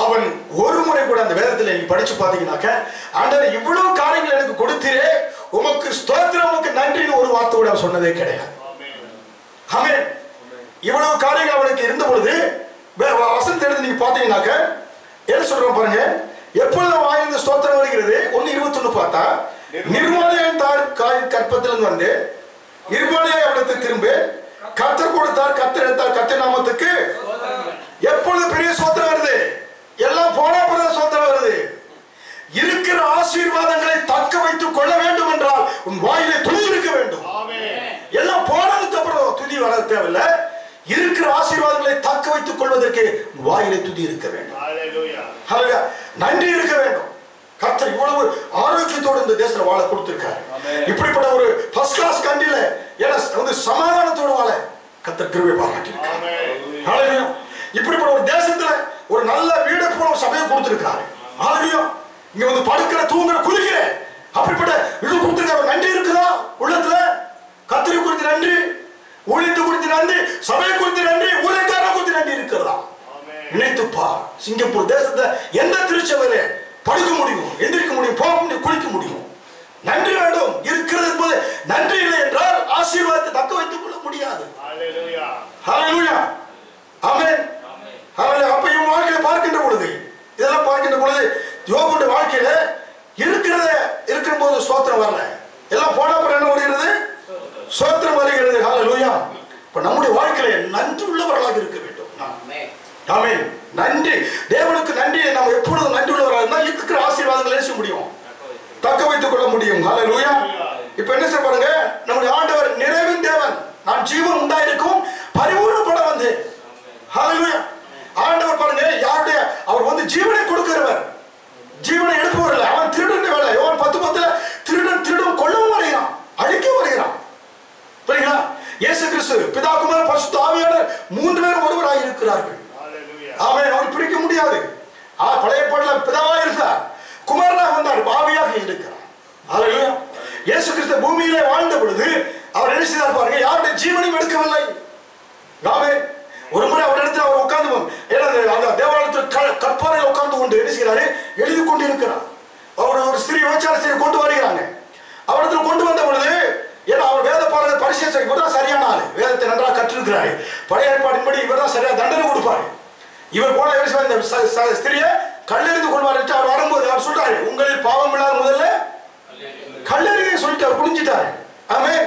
அவன் ஒரு முறை கூட அந்த வேதத்தில் நீங்க படிச்சு பாத்தீங்கன்னாக்க, ஆண்டவர் இவ்வளவு காரியங்கள் எனக்கு கொடுத்தீரே, உமக்கு ஸ்தோத்திரம், உமக்கு நன்றின்னு ஒரு வார்த்தை கூட அவன் சொன்னதே கிடையாது. ஆமென். இவ்வளவு காரியங்கள் அவனுக்கு இருந்த பொழுது வசனத்தை எடுத்து நீங்க பாத்தீங்கன்னாக்க என்ன சொல்றோம் பாருங்க, எப்பொழுது வாயிலிருந்து ஸ்தோத்திரம் வருகிறது? 1:21 பார்த்தா, நிர்மலையின் தார் கற்பத்திலிருந்து வந்து நிர்மலையாய் அவனுக்கு திரும்ப கர்த்தர் கொடுத்தார், கர்த்தர் எடுத்தார், கர்த்தர் நாமத்துக்கு எப்பொழுது பெரிய ஸ்தோத்திரம் வருது? எல்லாம் போன பிறகு ஸ்தோத்திரம் வருது. இருக்கிற ஆசீர்வாதங்களை தக்க வைத்துக் கொள்ள வேண்டும் என்றால் உன் வாயிலே துதி இருக்க வேண்டும். எல்லாம் போனதுக்கு அப்புறம் துதி வர தேவையில்லை. இருக்கிற ஆசீர்வாதங்களை தக்க வைத்துக் கொள்வதற்கு வாயிலே துதி இருக்க வேண்டும். ஹல்லேலூயா. நன்றி இருக்க வேண்டும். கர்த்தர் இவ்வளவு ஆரோக்கியத்தோடு இந்த தேசத்துல வாழ கொடுத்திருக்காரு. இப்படிப்பட்ட ஒரு ஃபர்ஸ்ட் கிளாஸ் கண்ட்ரில வந்து சமாதானத்தோடு வாழ கர்த்தர் கிருபை பாராட்டியிருக்கார். ஹல்லேலூயா. இப்படிப்பட்ட ஒரு தேசத்துல ஒரு நல்ல வீடு போல சபையை கொடுத்திருக்காரு. ஹல்லேலூயா. இங்க வந்து படுக்கிற, தூங்குற, குளிக்கிற அப்படிப்பட்ட இது கொடுத்திருக்காரு. நன்றி இருக்குதா உள்ளத்துல? கர்த்தரை குறித்து நன்றி, ஊழியத்தை குறித்து நன்றி, சபையை குறித்து நன்றி, ஊழியக்காரனை குறித்து நன்றி இருக்கிறதா? நினைத்துப்பா. சிங்கப்பூர் தேசத்தை எந்த திருச்சபையில படுக்க முடியும், எந்திரிக்க முடியும், போக முடியும், குளிக்க முடியும்? நன்றி வேண்டும். இருக்கிறது என்பது நன்றி இல்லை என்றால் ஆசீர்வாதத்தை தக்க வைத்துக் கொள்ள முடியாது. ஹல்லேலூயா. ஹல்லேலூயா. ஆமென். ஹல்லேலூயா. அப்ப இவன் வாழ்க்கையில பார்க்கின்ற பொழுது, இதெல்லாம் பார்க்கின்ற பொழுது யோபுடைய வாழ்க்கையில இருக்கிற போது ஸ்தோத்திரம் வரல, எல்லாம் போன அப்புறம் என்ன வருகிறது? ஸ்தோத்திரம் வருகிறது. ஹல்லேலூயா. இப்ப நம்முடைய வாழ்க்கையில நன்றி உள்ளவர்களாக இருக்க வேண்டும். ஆமென். நன்றி, தேவனுக்கு நன்றி. நம்ம எப்பொழுதும் நன்றி உள்ளவராக இருந்தால் இருக்கிற ஆசீர்வாதங்களை செய்ய முடியும், தக்க வைத்துக் கொள்ள முடியும். ஹல்லேலூயா. இப்ப என்ன செய்ய பாருங்க, நம்முடைய ஆண்டவர் நிறைவின் தேவன். நான் ஜீவன் உண்டாயிருக்கும் பரிபூர்ணப்பட வந்தேன். ஹல்லேலூயா. ஆண்டவர் பாருங்க, யாருடைய அவர் வந்து ஜீவனை கொடுக்கிறவர், ஜீவனை எடுப்பவர் இல்லை. அவன் திருடன் வேலை. யோவான் 10:10 திருடன் கொல்லவும் வருகிறான், அழிக்க வருகிறான். புரியுங்களா? இயேசு கிறிஸ்து, பிதா, குமாரன், பரிசுத்த ஆவியானவர் 3 பேரும் ஒருவராக இருக்கிறார்கள். ஆமென். அவன் பிரிக்க முடியாது. பழைய பாடல பிதாவாக இருந்தார், குமாரனாக வந்தார், பாவியாக இருக்கிறார். ஹல்லேலூயா. இயேசு கிறிஸ்து பூமியிலே வாழ்ந்த பொழுது அவர் என்ன செய்தார் பாருங்க, யாருடைய ஜீவனையும் எடுக்கவில்லை. ஆமென். ஒரு முறை அவர் இடத்துல அவர் உட்கார்ந்து அந்த தேவாலயத்தில் கற்பாறையில் உட்கார்ந்து கொண்டு என்ன செய்கிறாரு, எழுதி கொண்டிருக்கிறார். அவர் ஒரு ஸ்திரீ விபச்சார ஸ்திரீ கொண்டு வருகிறாங்க. அவரிடத்தில் கொண்டு வந்த பொழுது, ஏன்னா அவர் வேத பாடத்தை பரிசீலனை இவர் தான் சரியான ஆளு, வேதத்தை நன்றாக கற்றிருக்கிறாரு, பழைய ஏற்பாட்டின்படி இவர் தான் சரியா தண்டனை கொடுப்பாரு. இவர் போன இந்த ஸ்திரியை கல்லெறிந்து கொள்வார் என்று அவர் வரும்போது அவர் சொல்றாரு, உங்களில் பாவம் இல்லாத முதல்ல கல்லெறிந்து சொல்லிட்டு அவர் குனிஞ்சிட்டாரு. ஆமென்.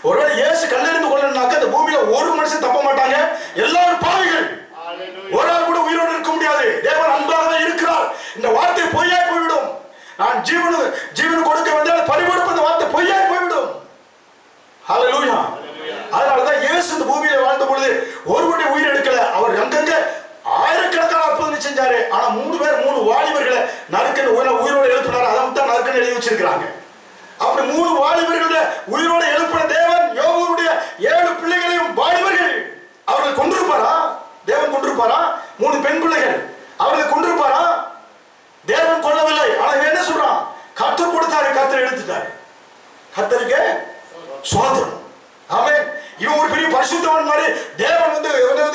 ஒருவேளை இயேசு கல்லெறிந்து கொள்ளணும்னாக்க இந்த பூமியில ஒரு மனுஷன் தப்ப மாட்டாங்க, எல்லாரும் பாவிகள், ஒரு ஆள் கூட உயிரோடு இருக்க முடியாது. தேவன் அன்பாகவே இருக்கிறார். இந்த வார்த்தை பொய்யாய் போய்விடும். நான் ஜீவன் கொடுக்க வந்தால் பறிகொடுப்ப இந்த வார்த்தை பொய்யாய் போய்விடும். ஹல்லேலூயா. அதனாலதான் இயேசு இந்த பூமியில வாழ்ந்த பொழுது ஒருவருடைய உயிர் எடுக்கல. அவர் அங்கங்க ஆயிரக்கணக்கான அற்புதம் செஞ்சாரு. ஆனா 3 வாலிபர்களை நறுக்கன் உயிரோடு எழுப்பினார். அதை தான் நறுக்கன் எழுதி வச்சிருக்கிறாங்க. அப்படி 3 வாலிபர்களை உயிரோடு எழுப்பின தேவன் யோபுடைய 7 பிள்ளைகளையும் வாலிபர்கள் அவர்களை கொண்டிருப்பாரா? தேவன் கொண்டிருப்பாரா? 3 பெண் பிள்ளைகள் அவர்களை கொண்டிருப்பாரா? தேவன் கொள்ளவில்லை. ஆனா இவன் என்ன சொல்றான்? கர்த்தர் கொடுத்தாரு, கர்த்தர் எடுத்துட்டாரு. கர்த்தருக்கு சோதரம். ஆமென். இவன் ஒரு பெரிய பரிசுத்தவன் மாதிரி, தேவன்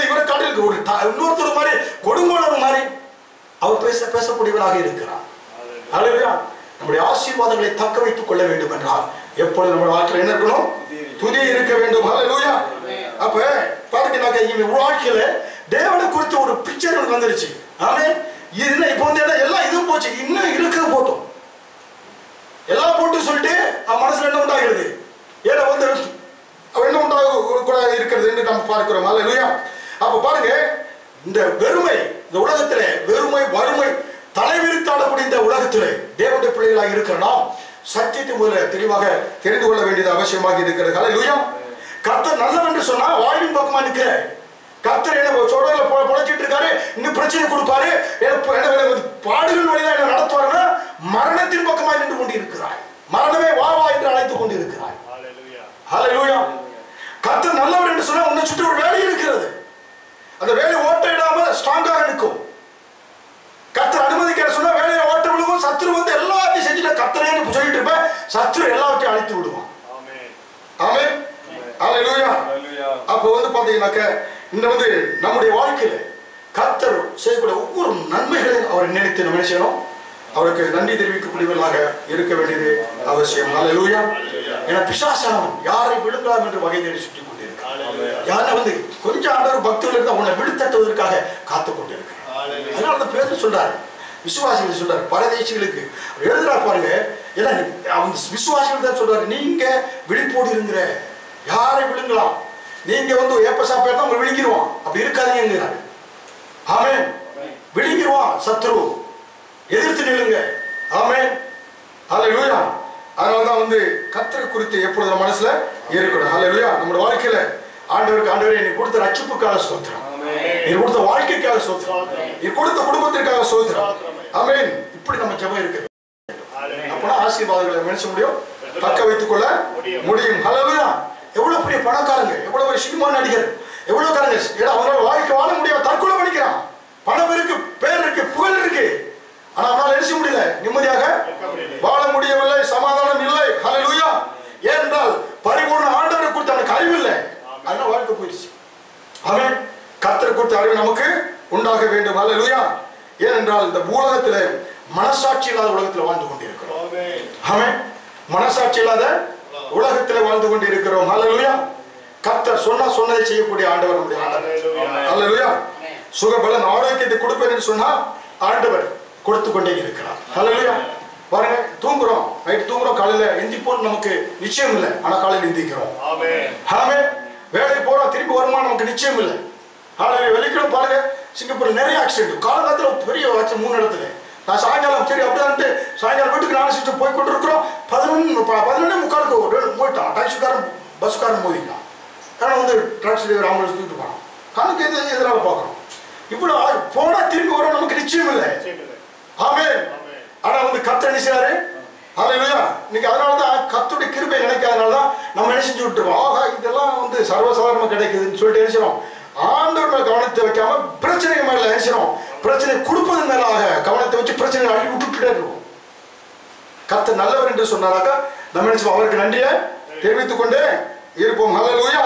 இவரை காட்டில் ஒரு இன்னொருத்தர் மாதிரி, கொடுங்கோலன் மாதிரி அவர் பேசக்கூடியவராக இருக்கிறார். ஹல்லேலூயா. நம்முடைய ஆசீர்வாதங்களை தக்க வைத்துக் கொள்ள வேண்டும் என்றால் எப்பொழுது நம்ம வாழ்க்கையில் என்ன இருக்கணும்? துதி இருக்க வேண்டும். ஹல்லேலூயா. அப்ப பாருங்க, இவன் வாழ்க்கையில தேவனை குறித்து ஒரு பிக்சர் வந்துருச்சு. ஆமென். இது இப்போ எல்லாம் இதுவும் போச்சு, இன்னும் இருக்கிறது போட்டோம் எல்லாம் போட்டு சொல்லிட்டு மனசுல என்ன உண்டாகிறது? ஏன்னா என்ன உண்டாக இருக்கிறது என்று நம்ம பார்க்கிறோம். ஹல்லேலூயா. அப்ப பாருங்க, இந்த வெறுமை, இந்த உலகத்துல வெறுமை, வறுமை தலைவிரித்தாடக்கூடிய இந்த உலகத்திலே தேவனுடைய பிள்ளைகளாக இருக்கிற நாம் சத்தியத்தை முதல்ல தெளிவாக தெரிந்து கொள்ள வேண்டியது அவசியமாக இருக்கிறது. ஹல்லேலூயா. கர்த்தர் நல்லவன் என்று சொன்னா வாழ்வின் பக்கமா நிற்கிற கர்த்தர் என்ன சொல்றதுல பொழைச்சிட்டு இருக்காரு, இன்னும் பிரச்சனை கொடுப்பாரு, பாடுகள் வழிதான் என்ன நடத்துவாருன்னா மரணத்தின் பக்கமாய் நின்று கொண்டு இருக்கிறாய். மரணமே வா வா என்று அழைத்துக் கொண்டு இருக்கிறாய். ஹல்லேலூயா. கர்த்தர் நல்லவர் என்று சொன்னா உன்னை சுற்றி ஒரு வேலை இருக்கிறது. அந்த வேலை ஓட்டையிடாம ஸ்ட்ராங்காக நிற்கும். கர்த்தர் அனுமதிக்கிற சொன்னா வேலையை ஓட்ட விடுவோம். சத்ரு எல்லாத்தையும் செஞ்சுட்டு கர்த்தரேன்னு சொல்லிட்டு இருப்பேன், சத்ரு எல்லாத்தையும் அழித்து விடுவான். ஆமென். ஹல்லேலூயா. அப்போ பாத்தீங்கன்னாக்க இந்த நம்முடைய வாழ்க்கையில கர்த்தர் செய்யக்கூடிய ஒவ்வொரு நன்மைகளையும் அவரை நினைத்து நம்ம என்ன செய்யணும்? அவருக்கு நன்றி தெரிவிக்கக்கூடியவர்களாக இருக்க வேண்டியது அவசியம். ஹல்லேலூயா. ஏன்னா பிசாசானவன் யாரை விழுங்கலாம் என்று வகை தேடி சுற்றி கொண்டிருக்கிறான். யாரை கொஞ்சம் ஆண்டவர் பக்தர்கள் இருந்தால் உன்னை விழுத்தட்டுவதற்காக காத்து கொண்டிருக்கிறார். அதனால அந்த பேர் சொல்றாரு, விசுவாசிகள் சொல்றாரு, பரதேசிகளுக்கு எழுதுறா பாருங்க. ஏன்னா அவங்க விசுவாசிகள் தான் சொல்றாரு, நீங்க விழிப்போடு இருக்கிற யாரை விழுங்கலாம், நீங்க ஏப்பசா பேர் தான் உங்க விழுங்கிடுவான், அப்படி இருக்காதீங்கிறாரு. ஆமென். விழுங்கிடுவான் சத்ரு, எதிர்த்து நில்லுங்க. ஆமென். ஹல்லேலூயா. அதனாலதான் கர்த்தர் குறித்து எப்பொழுது மனசுல இருக்கணும். ஹல்லேலூயா. நம்முடைய வாழ்க்கையில ஆண்டவரே நீ கொடுத்த ரட்சிப்புக்காக ஸ்தோத்திரம், நீ கொடுத்த வாழ்க்கைக்காக ஸ்தோத்திரம், நீ கொடுத்த குடும்பத்திற்காக ஸ்தோத்திரம். ஆமென். இப்படி நம்ம ஜெபம் இருக்கு. அப்பதான் ஆசீர்வாதங்களை மனுஷ முடியும், தக்க வைத்துக் கொள்ள முடியும். ஹல்லேலூயா. எவ்வளவு பெரிய பணக்காரங்க, எவ்வளவு பெரிய சினிமா நடிகர், எவ்வளவு காரங்க, அவங்களோட வாழ்க்கை வாழ முடியாம தற்கொலை பண்ணிக்கிறான். பணம் இருக்கு, பேர் இருக்கு, புகழ் இருக்கு, ஆனா அவனால எழுத முடியல, நிம்மதியாக வாழ முடியவில்லை, சமாதானம் இல்லை. ஹல்லேலூயா. ஏனென்றால் பரிபூர்ண ஆண்டவரை குறித்து அவனுக்கு அறிவு இல்லை, அதனால வாழ்க்கை போயிடுச்சு. ஆமென். கர்த்தரை குறித்த அறிவு நமக்கு உண்டாக வேண்டும். ஹல்லேலூயா. ஏனென்றால் இந்த உலகத்துல மனசாட்சி இல்லாத உலகத்தில் வாழ்ந்து கொண்டிருக்கிறோம். ஆமென். மனசாட்சி இல்லாத உலகத்தில் வாழ்ந்து கொண்டு இருக்கிறோம். ஹல்லேலூயா. கர்த்தர் சொன்னதை செய்யக்கூடிய ஆண்டவர் நம்முடைய ஆண்டவர். ஹல்லேலூயா. சுகபலன் ஆரோக்கியத்தை கொடுப்பேன் என்று சொன்னா ஆண்டவர் கொடுத்து கொண்டே இருக்கிறார். ஹல்லேலூயா. பாருங்க, தூங்குறோம், நைட்டு தூங்குறோம், காலையில எந்திப்போம் நமக்கு நிச்சயம் இல்லை, ஆனா காலையில் எந்திக்கிறோம். ஆமென். வேலை போறோம், திருப்பி வருமா நமக்கு நிச்சயம் இல்லை. ஹல்லேலூயா. வெள்ளிக்கிழமை பாருங்க, சிங்கப்பூர்ல நிறைய ஆக்சிடென்ட், காலங்காலத்துல பெரிய ஆக்சிடென்ட் 3 இடத்துல. நான் சாயங்காலம் சரி அப்படின்ட்டு சாயங்காலம் வீட்டுக்கு நாலு சிஸ்டம் போய் கொண்டு இருக்கிறோம். 11:45 போயிட்டான், டாக்ஸிக்காரன் பஸ்காரன் மோதிட்டான். ஆனால் டாக்ஸி டிரைவர் ஆம்புலன்ஸ் தூக்கிட்டு போனான். கணக்கு எதிராக பார்க்குறோம். இவ்வளவு போனா திரும்பி வரும் நமக்கு நிச்சயம் இல்லை. ஆமென். ஆனா கர்த்தர் என்ன செய்றாரு? ஹல்லேலூயா. இன்னைக்கு அதனாலதான் கர்த்தருடைய கிருபை நினைக்காதனாலதான் நம்ம என்ன செஞ்சு விட்டுருவோம். ஆகா இதெல்லாம் சர்வசாதாரணமா கிடைக்குதுன்னு சொல்லிட்டு என்ன செய்யறோம்? ஆண்டவர் மேல கவனத்தை வைக்காம பிரச்சனை மேல என்ன செய்யறோம்? பிரச்சனை கொடுப்பதன் மேலாக கவனத்தை வச்சு பிரச்சனை அள்ளி விட்டுட்டே இருக்கோம். கர்த்தர் நல்லவர் என்று சொன்னாராக்கா நம்ம என்ன செய்வோம்? அவருக்கு நன்றியை தெரிவித்துக் கொண்டே இருப்போம். ஹல்லேலூயா.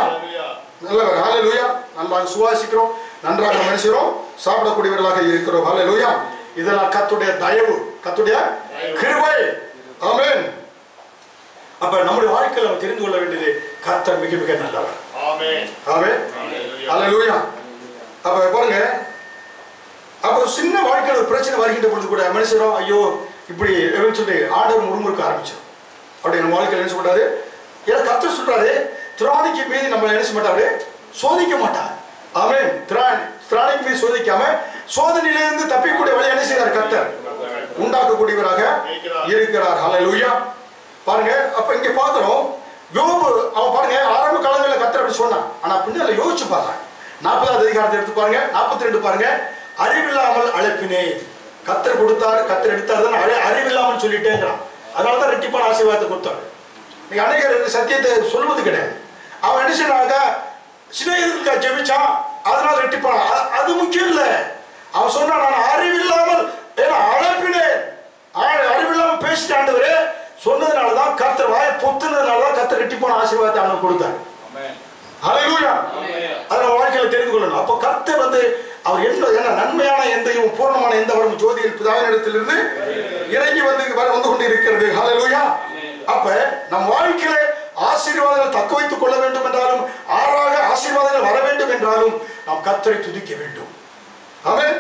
நல்லவர். ஹல்லேலூயா. நல்லா சுவாசிக்கிறோம், நன்றாக மனுஷரும் சாப்பிடக்கூடியவர்களாக இருக்கிறோம். ஹல்லேலூயா. இதெல்லாம் கர்த்தருடைய தயவு, கர்த்தருடைய கிருபை. ஆமென். அப்ப நம்முடைய வாழ்க்கையில் நம்ம தெரிந்து கொள்ள வேண்டியது கர்த்தர் மிக மிக நல்லவர். ஆமென். ஆமென். ஹல்லேலூயா. அப்ப பாருங்க, அப்ப சின்ன வாழ்க்கையில் ஒரு பிரச்சனை வருகின்ற பொழுது கூட மனுஷரும் ஐயோ இப்படி சொல்லி ஆண்டவர் முறுமுறுக்க ஆரம்பிச்சோம். அப்படி நம்ம வாழ்க்கையில் என்ன சொல்றாரு? ஏன்னா கர்த்தர் சொல்றாரு, திராணிக்கு மீது நம்ம என்ன செய்ய மாட்டாரு, சோதிக்க மாட்டார். ஆமென். திராணிக்கு மீது சோதிக்காம சோதனையிலிருந்து தப்பிக்கூடிய வழி என்ன செய்யறார்? கர்த்தர் உண்டாக்கக்கூடியவராக இருக்கிறார். ஹல்லேலூயா. பாருங்க, அப்ப இங்க பாக்குறோம் யோபு, அவன் பாருங்க ஆரம்ப காலங்களில் கர்த்தர் அப்படி சொன்னான். ஆனா பின்னால யோசிச்சு பாருங்க, 40வது அதிகாரத்தை எடுத்து பாருங்க, 42 பாருங்க. அறிவில்லாமல் அழைப்பினேன், கர்த்தர் கொடுத்தாரு கர்த்தர் எடுத்தாரு, அறிவில்லாமல் சொல்லிட்டேங்கிறான். அதனாலதான் ரெட்டிப்பான ஆசீர்வாதத்தை கொடுத்தாரு. நீங்க அநேகர் சத்தியத்தை சொல்வது கிடையாது. அவன் என்ன செய்யறாங்க, சிநேகிதர்களுக்கா ஜெபிச்சான், அதனால ரெட்டிப்பான, அது முக்கியம் இல்லை. அவன் சொன்னான் நான் அறிவில்லாமல் அழைப்பினேன், அறிவில்லாமல் பேசிட்டு ஆண்டவரே சொன்னதுனாலதான் கர்த்தர் வாயை பொத்துனதுனாலதான் கர்த்தர் ரெட்டிப்பான ஆசீர்வாதத்தை அவனுக்கு கொடுத்தாரு. ஹல்லேலூயா. அதை வாழ்க்கையில தெரிந்து கொள்ளணும். அப்ப கர்த்தர் அவர் என்ன நன்மையான எந்தையும் பூர்ணமான எந்த வரும் ஜோதியில் பிதாவினிடத்திலிருந்து இறங்கி வந்து கொண்டு இருக்கிறது. ஹல்லேலூயா. அப்ப நம் வாழ்க்கையில ஆசீர்வாதங்கள் தக்க வைத்துக் கொள்ள வேண்டும் என்றாலும், ஆறாக ஆசீர்வாதங்கள் வர வேண்டும் என்றாலும் நாம் கர்த்தரை துதிக்க வேண்டும். ஆமென்.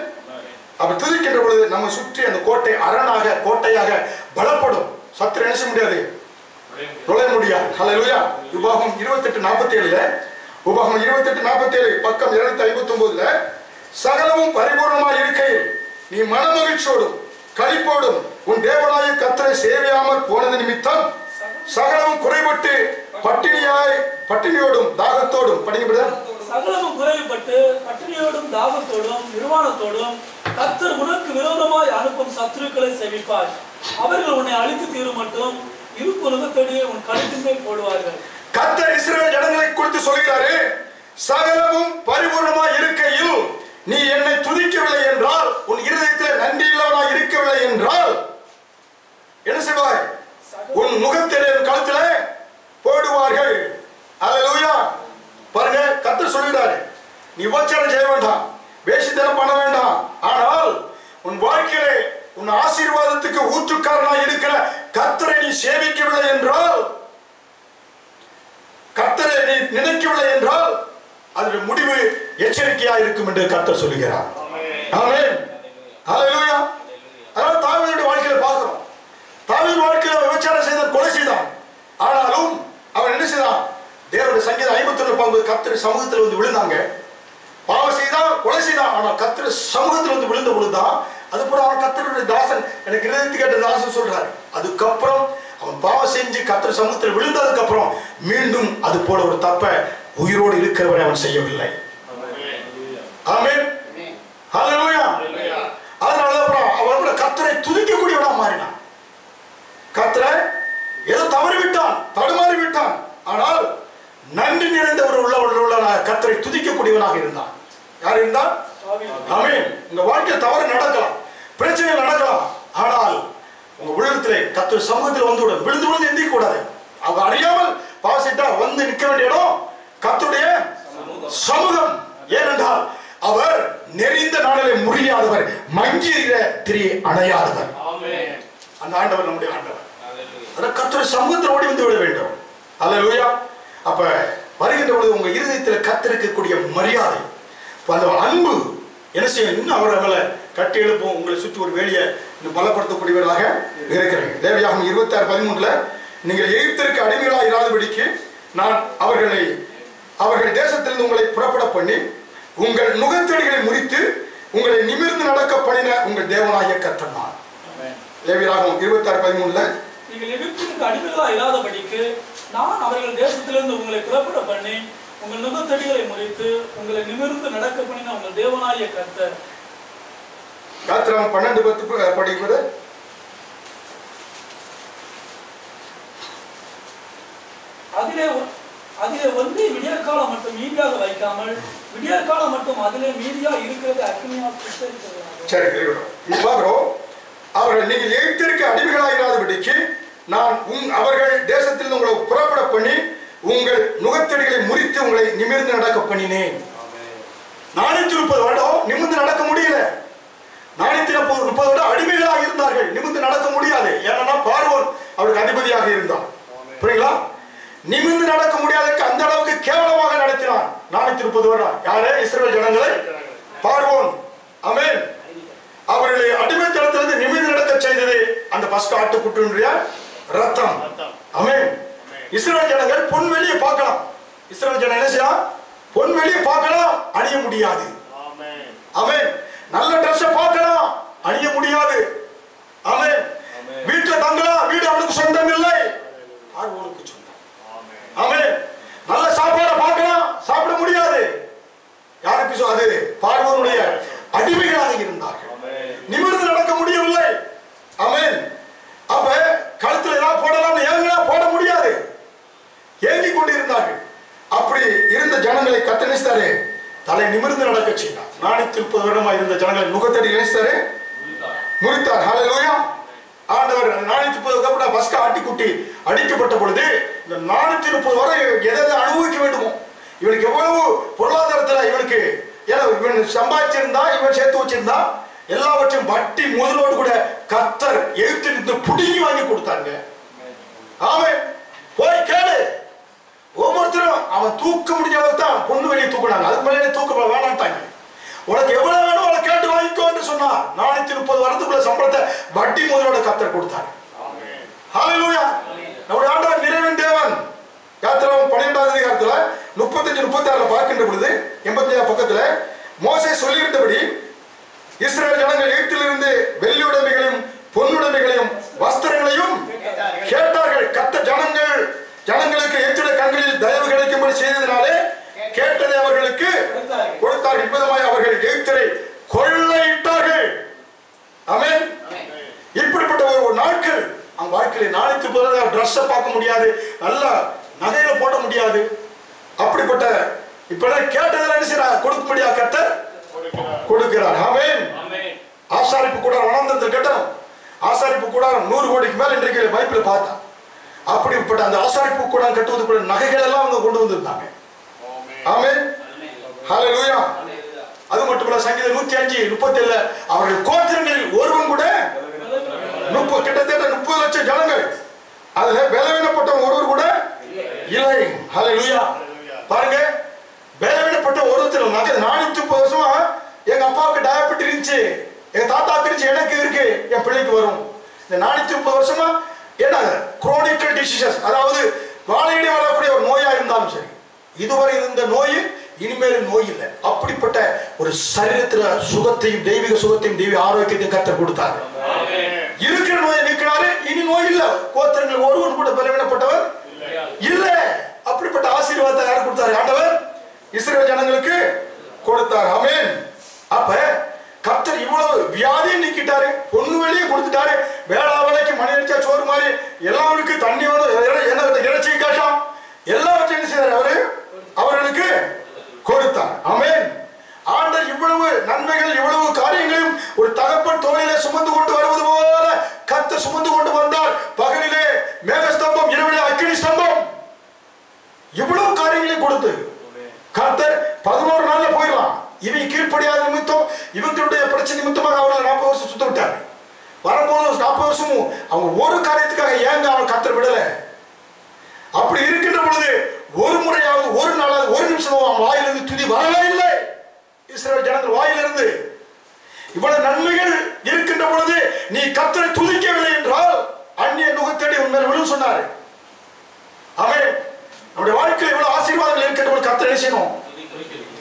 அப்ப துதிக்கின்ற பொழுது நம்ம சுற்றி அந்த கோட்டை அரணாக கோட்டையாக பலப்படும். சத்துரு என்ன செய்ய முடியாது, நுழைய முடியாது. ஹல்லேலூயா. உபாகமம் 28:47 உபாகமம் 28:47 பக்கம் 259 சகலமும் பரிபூர்ணமாய் இருக்கையில் நீ மனமகிழ்ச்சியோடும் களிப்போடும் உன் தேவனாய கர்த்தரை சேவையாமல் போனது நிமித்தம் சகலமும் குறைபட்டு பட்டினியோடும் தாகத்தோடும் சகலமும் குறைபட்டு பட்டினியோடும் தாகத்தோடும் நிர்வாணத்தோடும் கர்த்தர் உனக்கு விரோதமாய் அனுப்பும் சத்துருக்களை சேவிப்பாய். அவர்கள் உன்னை அழித்து தீரும் மட்டும் இருப்பு நுகத்தடியை உன் கழுத்தின் மேல் போடுவார்கள். கர்த்தர் இஸ்ரவேல் ஜனங்களை குறித்து சொல்கிறாரு, சகலமும் பரிபூர்ணமாய் இருக்கையில் நீ என்னை துதிக்கவில்லை என்றால், உன் இருதயத்தில் நன்றி இல்லாமல் இருக்கவில்லை என்றால் என்ன செய்வாய்? உன் முகத்திலே கழுத்திலே போடுவார்கள். ஹல்லேலூயா. பாருங்க, கர்த்தர் சொல்கிறாரு, நீ உபச்சாரம் செய்ய வேண்டாம், வேசித்தனம் பண்ண வேண்டாம். ஆனால் உன் வாழ்க்கையிலே உன் ஆசீர்வாதத்துக்கு ஊற்றுக்காரனாய் இருக்கிற கர்த்தரை நீ சேவிக்கவில்லை என்றால், கர்த்தரை நீ நினைக்கவில்லை என்றால் அதனுடைய முடிவு எச்சரிக்கையா இருக்கும் என்று கர்த்தர் சொல்லுகிறார். ஆமென். ஹல்லேலூயா. அதனால தாவீதுடைய வாழ்க்கையில பார்க்கிறோம், தாவீது வாழ்க்கையில விபச்சாரம் செய்தான், கொலை செய்தான். ஆனாலும் அவன் என்ன செய்தான்? தேவனுடைய சங்கீதம் 51 கர்த்தர் சமூகத்தில் வந்து விழுந்தாங்க. பாவம் செய்தான், கொலை செய்தான். ஆனால் கர்த்தர் சமூகத்தில் வந்து விழுந்த பொழுதுதான், அது போல அவன் கர்த்தருடைய தாசன், எனக்கு இருதயத்து கேட்ட தாசன் சொல்றாரு. அதுக்கப்புறம் அவன் பாவம் செஞ்சு கர்த்தர் சமூகத்தில் விழுந்ததுக்கு அப்புறம் மீண்டும் அது போல ஒரு தப்ப உயிரோடு இருக்கிறவரை அவன் செய்யவில்லை. ஆமென். ஹல்லேலூயா. அதனால அவன் கர்த்தரை துதிக்கக்கூடியவனா மாறினான். கர்த்தரை ஏதோ தவறி விட்டான், தடுமாறி விட்டான். ஆனால் நன்றி நிறைந்த ஒரு உள்ள கர்த்தரை துதிக்கக்கூடியவனாக இருந்தான். யார் இருந்தான்? ஆமென். உங்க வாழ்க்கையில் தவறு நடக்கலாம், பிரச்சனைகள் நடக்கலாம். ஆனால் உங்க உள்ளத்திலே கர்த்தர் சமூகத்தில் வந்து விழுந்து எந்திக்க கூடாது. அவங்க அறியாமல் பாவசிட்டா வந்து நிற்க வேண்டிய இடம் கர்த்தருடைய சமூகம். ஏனென்றால் அவர் நெறிந்த நாளிலே முடியாதவர், மங்கிற திரி அணையாதவர். அந்த ஆண்டவர் நம்முடைய ஆண்டவர். அதான் கர்த்தருடைய சமூகத்தில் ஓடி வந்து விட வேண்டும். ஹல்லேலூயா. அப்ப வருகின்ற பொழுது உங்க இருதயத்தில் கர்த்தருக்கு மரியாதை, அந்த அன்பு என்ன செய்யும்? இன்னும் அவரை கட்டி எழுப்பும், உங்களை சுற்றி ஒரு வேலையை இன்னும் பலப்படுத்தக்கூடியவர்களாக இருக்கிறீங்க. லேவியாகமம் 26:13 நீங்கள் எகிப்திற்கு அடிமைகளாக இராதபடிக்கு நான் அவர்கள் தேசத்திலிருந்து உங்களை புறப்பட பண்ணி உங்கள் நுகத்தடிகளை முறித்து உங்களை நிமிர்ந்து நடக்க பண்ணின உங்கள் தேவனாகிய கர்த்தர் நான். லேவியராகமம் 26:13 நீங்கள் எகிப்திற்கு அடிமைகளாக இராதபடிக்கு நான் அவர்கள் தேசத்திலிருந்து உங்களை புறப்பட பண்ணி உங்கள் நுகத்தடிகளை முறித்து உங்களை நிமிர்ந்து நடக்க பண்ணின உங்கள் தேவனாகிய கர்த்தர். யாத்திராகமம் 12:10 படிக்கிறது. அதிலே ஒன்றை விடியற்காலம் மட்டும் மீதியாக வைக்காமல் விடியற்காலம் மட்டும் அதிலே மீதியா இருக்கிறது அக்னியால் சுட்டரிக்கிறது. சரி, அவர்கள் நீங்கள் எகிப்திற்கு அடிமைகளாக இராதபடிக்கு நான் அவர்கள் தேசத்தில் உங்களை புறப்பட பண்ணி உங்கள் நுகத்தடிகளை முறித்து உங்களை நிமிர்ந்து நடக்க பண்ணினேன். 430 வருடம் நிமிர்ந்து நடக்க முடியல. 430 அடிமைகளாக இருந்தார்கள். நிமிர்ந்து நடக்க முடியாது. ஏன்னா பார்வோன் அவருக்கு அதிபதியாக இருந்தான். புரியுங்களா? நிமிர்ந்து நடக்க முடியாதற்கு அந்த அளவுக்கு கேவலமாக நடத்தினான் 430 வருடம். யாரே? இஸ்ரவேல் ஜனங்களை பார்வோன். ஆமென். அவர்களை அடிமைத்தனத்திலிருந்து நிமிர்ந்து நடக்க செய்தது அந்த பஸ்கா ஆட்டுக்குட்டியுடைய ரத்தம். ஆமென். இஸ்ரவேல் ஜனங்கள் பொன் வெளியே பார்க்கலாம். இஸ்ரவேல் ஜனங்கள் என்ன செய்யலாம்? பொன் வெளியே பார்க்கலாம், அணிய முடியாது. ஆமென். நல்ல ட்ரெஸ் பார்க்கலாம், அணிய முடியாது. ஆமென். வீட்டுல தங்கலாம், வீடு அவனுக்கு சொந்தம் இல்லை, பார்வோனுக்கு சொந்தம். ஆமென். நல்ல சாப்பாடை பார்க்கலாம், சாப்பிட முடியாது. யாருக்கு? அது பார்வோனுடைய அடிமைகளாக இருந்தார்கள். நிமிர்ந்து நடக்க முடியவில்லை. ஆமென். அப்ப கழுத்துல ஏதாவது போடலாம், ஏங்கினா போட முடியாது, ஏங்கி கொண்டு இருந்தார்கள். அப்படி இருந்த ஜனங்களை கர்த்தர் நினைத்தாரு, தலை நிமிர்ந்து நடக்க செய்தார். 430 வருடமா இருந்த ஜனங்களை நுகத்தடி நினைத்தாரு, முறித்தார். ஹல்லேலூயா. ஆண்டவர் 430 பஸ்கா ஆட்டுக்குட்டி அடிக்கப்பட்ட பொழுது இந்த 430 வரை எதை அனுபவிக்க வேண்டுமோ, இவனுக்கு எவ்வளவு பொருளாதாரத்துல இவனுக்கு இவன் சம்பாதிச்சிருந்தா, இவன் சேர்த்து வச்சிருந்தா, எல்லாவற்றையும் வட்டி முதலோடு கூட கர்த்தர் எதிர்த்து புடுங்கி வாங்கி கொடுத்தாங்க. ஆமென். போய் கேளு. ஒவ்வொருத்தரும் அவன் தூக்க முடிஞ்ச அளவுக்கு தான் பொண்ணு வெளியே தூக்குனாங்க. அதுக்கு மேலே தூக்க வேணான்ட்டாங்க. உனக்கு எவ்வளவு வேணும் அவளை கேட்டு வாங்கிக்கோ என்று சொன்னார். 430 வருடத்துக்குள்ள சம்பளத்தை வட்டி முதலோட கர்த்தர் கொடுத்தார். ஹல்லேலூயா. நம்முடைய ஆண்டவர் நிறைவின் தேவன். யாத்திராகமம் 12வது அதிகாரத்துல 35-36 பார்க்கின்ற பொழுது 85 பக்கத்துல மோசே சொல்லியிருந்தபடி இஸ்ரவேல் ஜனங்கள் எகிப்திலிருந்து வெள்ளி உடைமைகளையும் பொன்னுடைமைகளையும் வஸ்திரங்களையும் கேட்டார்கள். கர்த்தர் ஜனங்களுக்கு எகிப்திய கண்களில் தயவு கிடைக்கும்படி செய்ததினாலே கேட்டதை அவர்களுக்கு கொடுத்தார்கள். இப்போதுமாய் அவர்கள் எகிப்தியரை கொள்ளையிட்டார்கள். ஆமென். இப்படிப்பட்ட ஒரு நாட்கள் அவன் வாழ்க்கையில 430 ட்ரெஸ்ஸை பார்க்க முடியாது, நல்ல நகையில போட முடியாது. அப்படிப்பட்ட இப்பெல்லாம் கேட்டதில் என்ன செய்யறார்? கொடுக்க முடியாது, கர்த்தர் கொடுக்கிறார். ஆமென். ஆசாரிப்பு கூடாரம் வனாந்தரத்தில் கட்டணும். ஆசாரிப்பு கூடாரம் 100 கோடிக்கு மேல இன்றைக்கு பைபிள் பார்த்தா. அப்படிப்பட்ட அந்த ஆசாரிப்பு கூடாரம் கட்டுவதற்குள்ள நகைகள் எல்லாம் அவங்க கொண்டு வந்திருந்தாங்க. ஆமென். ஹல்லேலூயா. அது மட்டுமல்ல, சங்கீதம் 105:37 அவர்கள் கோத்திரங்களில் ஒருவன் கூட கிட்டத்தட்ட 30 லட்சம் ஜனங்கள், அதுல பலவீனப்பட்டவன் ஒருவர் கூட இல்லை. ஹல்லேலூயா. பாருங்க, பலவீனப்பட்ட ஒருத்தர் 430 வருஷமா எங்க அப்பாவுக்கு டயபெட்டிஸ் இருந்துச்சு, எங்க தாத்தாக்கு இருந்துச்சு, எனக்கு இருக்கு, என் பிள்ளைக்கு வரும். இந்த 430 வருஷமா என்ன குரோனிக்கல் டிசீசஸ், அதாவது வாழையடி வரக்கூடிய ஒரு நோயா இருந்தாலும் சரி, இதுவரை இருந்த நோய் இனிமேல் நோய் இல்லை. அப்படிப்பட்ட ஒரு சரீரத்துல சுகத்தையும் தெய்வீக சுகத்தையும் தெய்வீக ஆரோக்கியத்தையும் கர்த்தர் கொடுத்தாரு. இருக்கிற நோயை நீக்கினாரு, இனி நோய் இல்ல. கோத்திரங்கள் ஒருவன் கூட பலவீனப்பட்டவர் இல்ல. அப்படிப்பட்ட ஆசீர்வாதத்தை யார் கொடுத்தாரு? ஆண்டவர் இஸ்ரவேல் ஜனங்களுக்கு கொடுத்தார். ஆமென். அப்ப கர்த்தர் இவ்வளவு வியாதியை நீக்கிட்டாரு, பொண்ணு வெளியே கொடுத்துட்டாரு, வேளாவளைக்கு மணி அடிச்சா சோறு மாதிரி எல்லாருக்கும் தண்ணி வந்து இறைச்சி காட்டும் எல்லாவற்றையும் என்ன செய்தார்? அவர்களுக்கு கொடுத்தார். ஆமென். ஆண்டவர் இவ்வளவு நன்மைகள், இவ்வளவு காரியங்களையும் ஒரு தகப்பன் தோளிலே சுமந்து கொண்டு வருவது போல கர்த்தர் சுமந்து கொண்டு வந்தார். பகலிலே மேகஸ்தம்பம், இரவிலே அக்கினி ஸ்தம்பம், இவ்வளவு காரியங்களையும் கொடுத்து கர்த்தர் 11 நாள்ல போயிடலாம். இவங்க கீழ்ப்படியாத நிமித்தம், இவங்களுடைய பிரச்சனை நிமித்தமாக அவர்களை 40 வருஷம் சுத்த விட்டாரு. வரும்போது 40 வருஷமும் அவங்க ஒரு காரியத்துக்காக ஏங்க அவன் கர்த்தர் விடல. அப்படி இருக்கின்ற பொழுது ஒரு முறையாவது, ஒரு நாளாவது, ஒரு நிமிஷம் அவன் வாயிலிருந்து துதி வரவே இல்லை. இஸ்ரவேல் ஜனங்கள் வாயிலிருந்து இவ்வளவு நன்மைகள் இருக்கின்ற பொழுது நீ கர்த்தரை துதிக்கவில்லை என்றால் அந்நிய நுகத்தடி உண்மையில் விழும் சொன்னாரு. ஆமென். நம்முடைய வாழ்க்கையில் இவ்வளவு ஆசீர்வாதங்கள் இருக்கின்ற பொழுது கர்த்தரை செய்யணும்,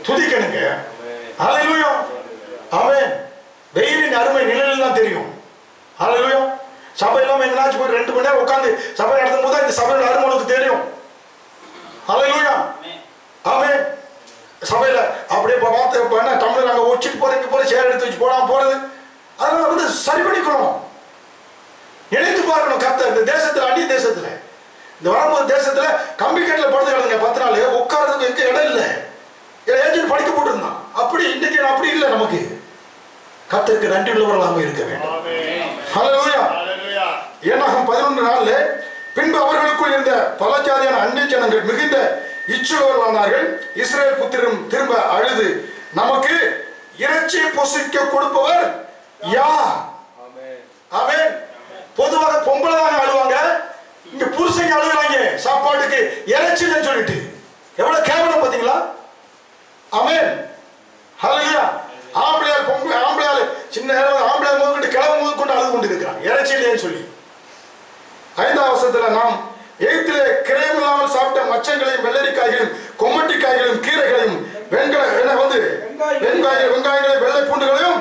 துதிக்கணுங்க. ஹல்லேலூயா. ஆமென். வெயிலின் அருமை நிழலில் தான் தெரியும். ஹல்லேலூயா. சபை இல்லாம எங்கனாச்சும் போய் 2 மணி நேரம் உட்கார்ந்து சபை நடத்தும் போது இந்த சபையோட அருமை உனக்கு தெரியும். ஹல்லேலூயா. ஆமென். சபையில அப்படியே பார்த்து தமிழ் அங்க ஒச்சிட்டு போறீங்க போல சேர் எடுத்து வச்சு போடாம போறது, அதனால வந்து சரி பண்ணிக்கணும், நினைத்து பார்க்கணும். கர்த்தர் இந்த தேசத்துல, அந்நிய தேசத்துல, இந்த வரும்போது தேசத்துல கம்பி கட்டில படுத்து கிடங்க 10 நாள் உட்கார்றதுக்கு எங்க இடம் இல்லை, ஏஜென்ட் படிக்க போட்டுருந்தான். அப்படி இன்னைக்கு அப்படி இல்லை. நமக்கு கர்த்தருக்கு நன்றி உள்ளவர்களாக இருக்க வேண்டும். ஹல்லேலூயா. ஏனாகம் 11:4 பின்பு அவர்களுக்குள் இருந்த பல ஜாதியான அந்நிய ஜனங்கள் மிகுந்த இச்சுள்ளவர்களானார்கள். இஸ்ரவேல் புத்திரரும் திரும்ப அழுது, நமக்கு இறைச்சி பொசிக்க கொடுப்பவர் யார்? ஆமென். பொதுவாக பொம்பளை தான் அழுவாங்க, இங்க புருஷங்க அழுகுறாங்க சாப்பாட்டுக்கு இறைச்சின்னு சொல்லிட்டு. எவ்வளவு கேவலம் பாத்தீங்களா? ஆமென். ஹல்லேலூயா. ஆம்பளையால் சின்ன ஆம்பளை முதற்கொண்டு கிளம்பு முதற்கொண்டு அழுது கொண்டு இருக்கிறாங்க இறைச்சியிலேன்னு சொல்லி. 5ஆம் வசனத்துல நாம் எகிப்திலே கிரயம் இல்லாமல் சாப்பிட்ட மச்சங்களையும் வெள்ளரிக்காய்களையும் கொம்மட்டிக்காய்களையும் கீரைகளையும் வெங்காயங்களை வெள்ளை பூண்டுகளையும்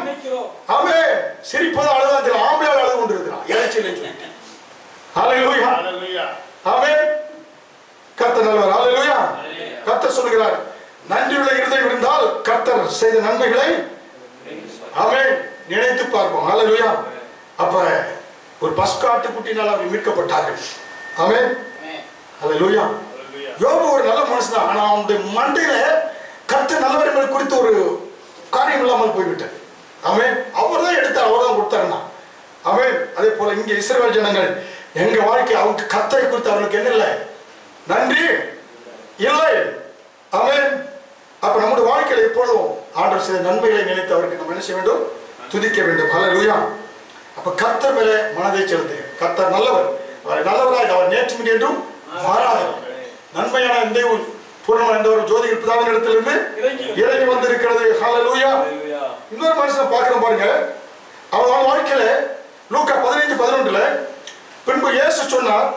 ஆமென் சிரிப்பது அழுதாத்தில் ஆம்பளையால் அழுது கொண்டு இருக்கிறான் இறைச்சியிலே. ஹல்லேலூயா. ஆமென். கர்த்தர் நல்லவர். ஹல்லேலூயா. கர்த்தர் சொல்கிறார், நன்றியுள்ள இருதயம் இருந்தால் கர்த்தர் செய்த நன்மைகளை ஆமென் நினைத்து பார்ப்போம். ஹல்லேலூயா. அப்ப ஒரு பஸ்காட்டு குட்டினால் அவர் மீட்கப்பட்டார்கள். ஆமென். ஹல்லேலூயா. யோபு ஒரு நல்ல மனுஷன் தான், ஆனா அவனுடைய மண்டையில கர்த்தர் நல்லவர் என்பது குறித்து ஒரு காரியம் இல்லாமல் போய்விட்டது. ஆமென். அவர் தான் எடுத்தார், அவர் தான் கொடுத்தாருன்னா. ஆமென். அதே போல இங்க இஸ்ரவேல் ஜனங்கள் எங்க வாழ்க்கை அவங்க கர்த்தரை குறித்து அவர்களுக்கு என்ன இல்லை, நன்றி இல்லை. ஆமென். அப்ப நம்முடைய வாழ்க்கையில் எப்பொழுதும் ஆண்டவர் செய்த நன்மைகளை நினைத்து அவருக்கு நம்ம என்ன செய்ய வேண்டும், துதிக்க வேண்டும். ஹல்லேலூயா. அப்ப கர்த்தர் மேலே மனதை செலுத்து. கர்த்தர் நல்லவர், நல்லவராய் அவர் நேற்று என்றும் மாறாதவர். நன்மையான இந்த பூர்ணமான என்ற ஒரு ஜோதிகர் பிதாவின் இடத்திலிருந்து இறங்கி வந்திருக்கிறது. ஹல்லேலூயா. இன்னொரு மனுஷனை பார்க்கிறோம் பாருங்க. அவன் வாழ்க்கையில லூக்கா 15:11 பின்பு இயேசு சொன்னார்,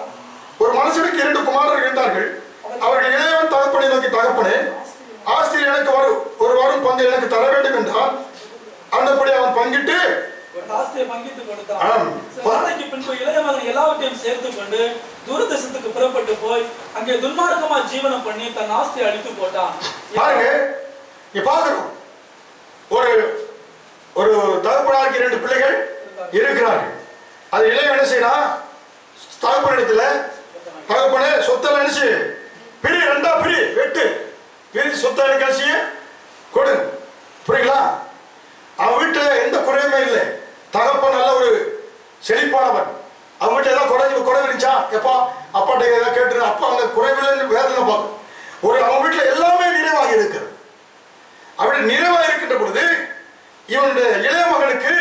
ஒரு மனுஷனுக்கு 2 குமாரர்கள் இருந்தார்கள். அவர்கள் இளையவன் தகப்பனை நோக்கி, தகப்பனே, ஆஸ்தியில் எனக்கு ஒரு வாரம் பங்கு எனக்கு தர வேண்டும் என்றால் அந்தபடி அவன் பங்கிட்டு கொடுத்தான். பின்பு இளைய மகன் எல்லாவற்றையும் சேர்த்து கொண்டு தூரதேசத்துக்கு புறப்பட்டு போய் அங்கே துன்மார்க்கமா ஜீவனம் பண்ணி தன் ஆஸ்தியை அழித்து போட்டான். பாருங்க, இங்க பாக்குறோம், ஒரு தகப்பனாருக்கு 2 பிள்ளைகள் இருக்கிறார்கள். அது இளைய என்ன செய்யணும், தகப்பனிடத்துல தகப்பனே சொத்தெல்லாம் நினைச்சு பிரி, 2ஆ பிரி, வெட்டு பிரி, சொத்தை கழிச்சு கொடு. புரியுங்களா? அவன் வீட்டுல எந்த குறையுமே இல்லை. தகப்பன் நல்ல ஒரு செழிப்பானவன். அவன் வீட்டுல ஏதாவது குறை இருந்துச்சா, எப்பா அப்பாட்ட ஏதாவது கேட்டு அப்பா அங்க குறைவில்லைன்னு வேதனை பார்க்கும். அவன் வீட்டுல எல்லாமே நிறைவாகி இருக்கிறது. அப்படி நிறைவாக இருக்கின்ற பொழுது இவனுடைய இளைய மகனுக்கு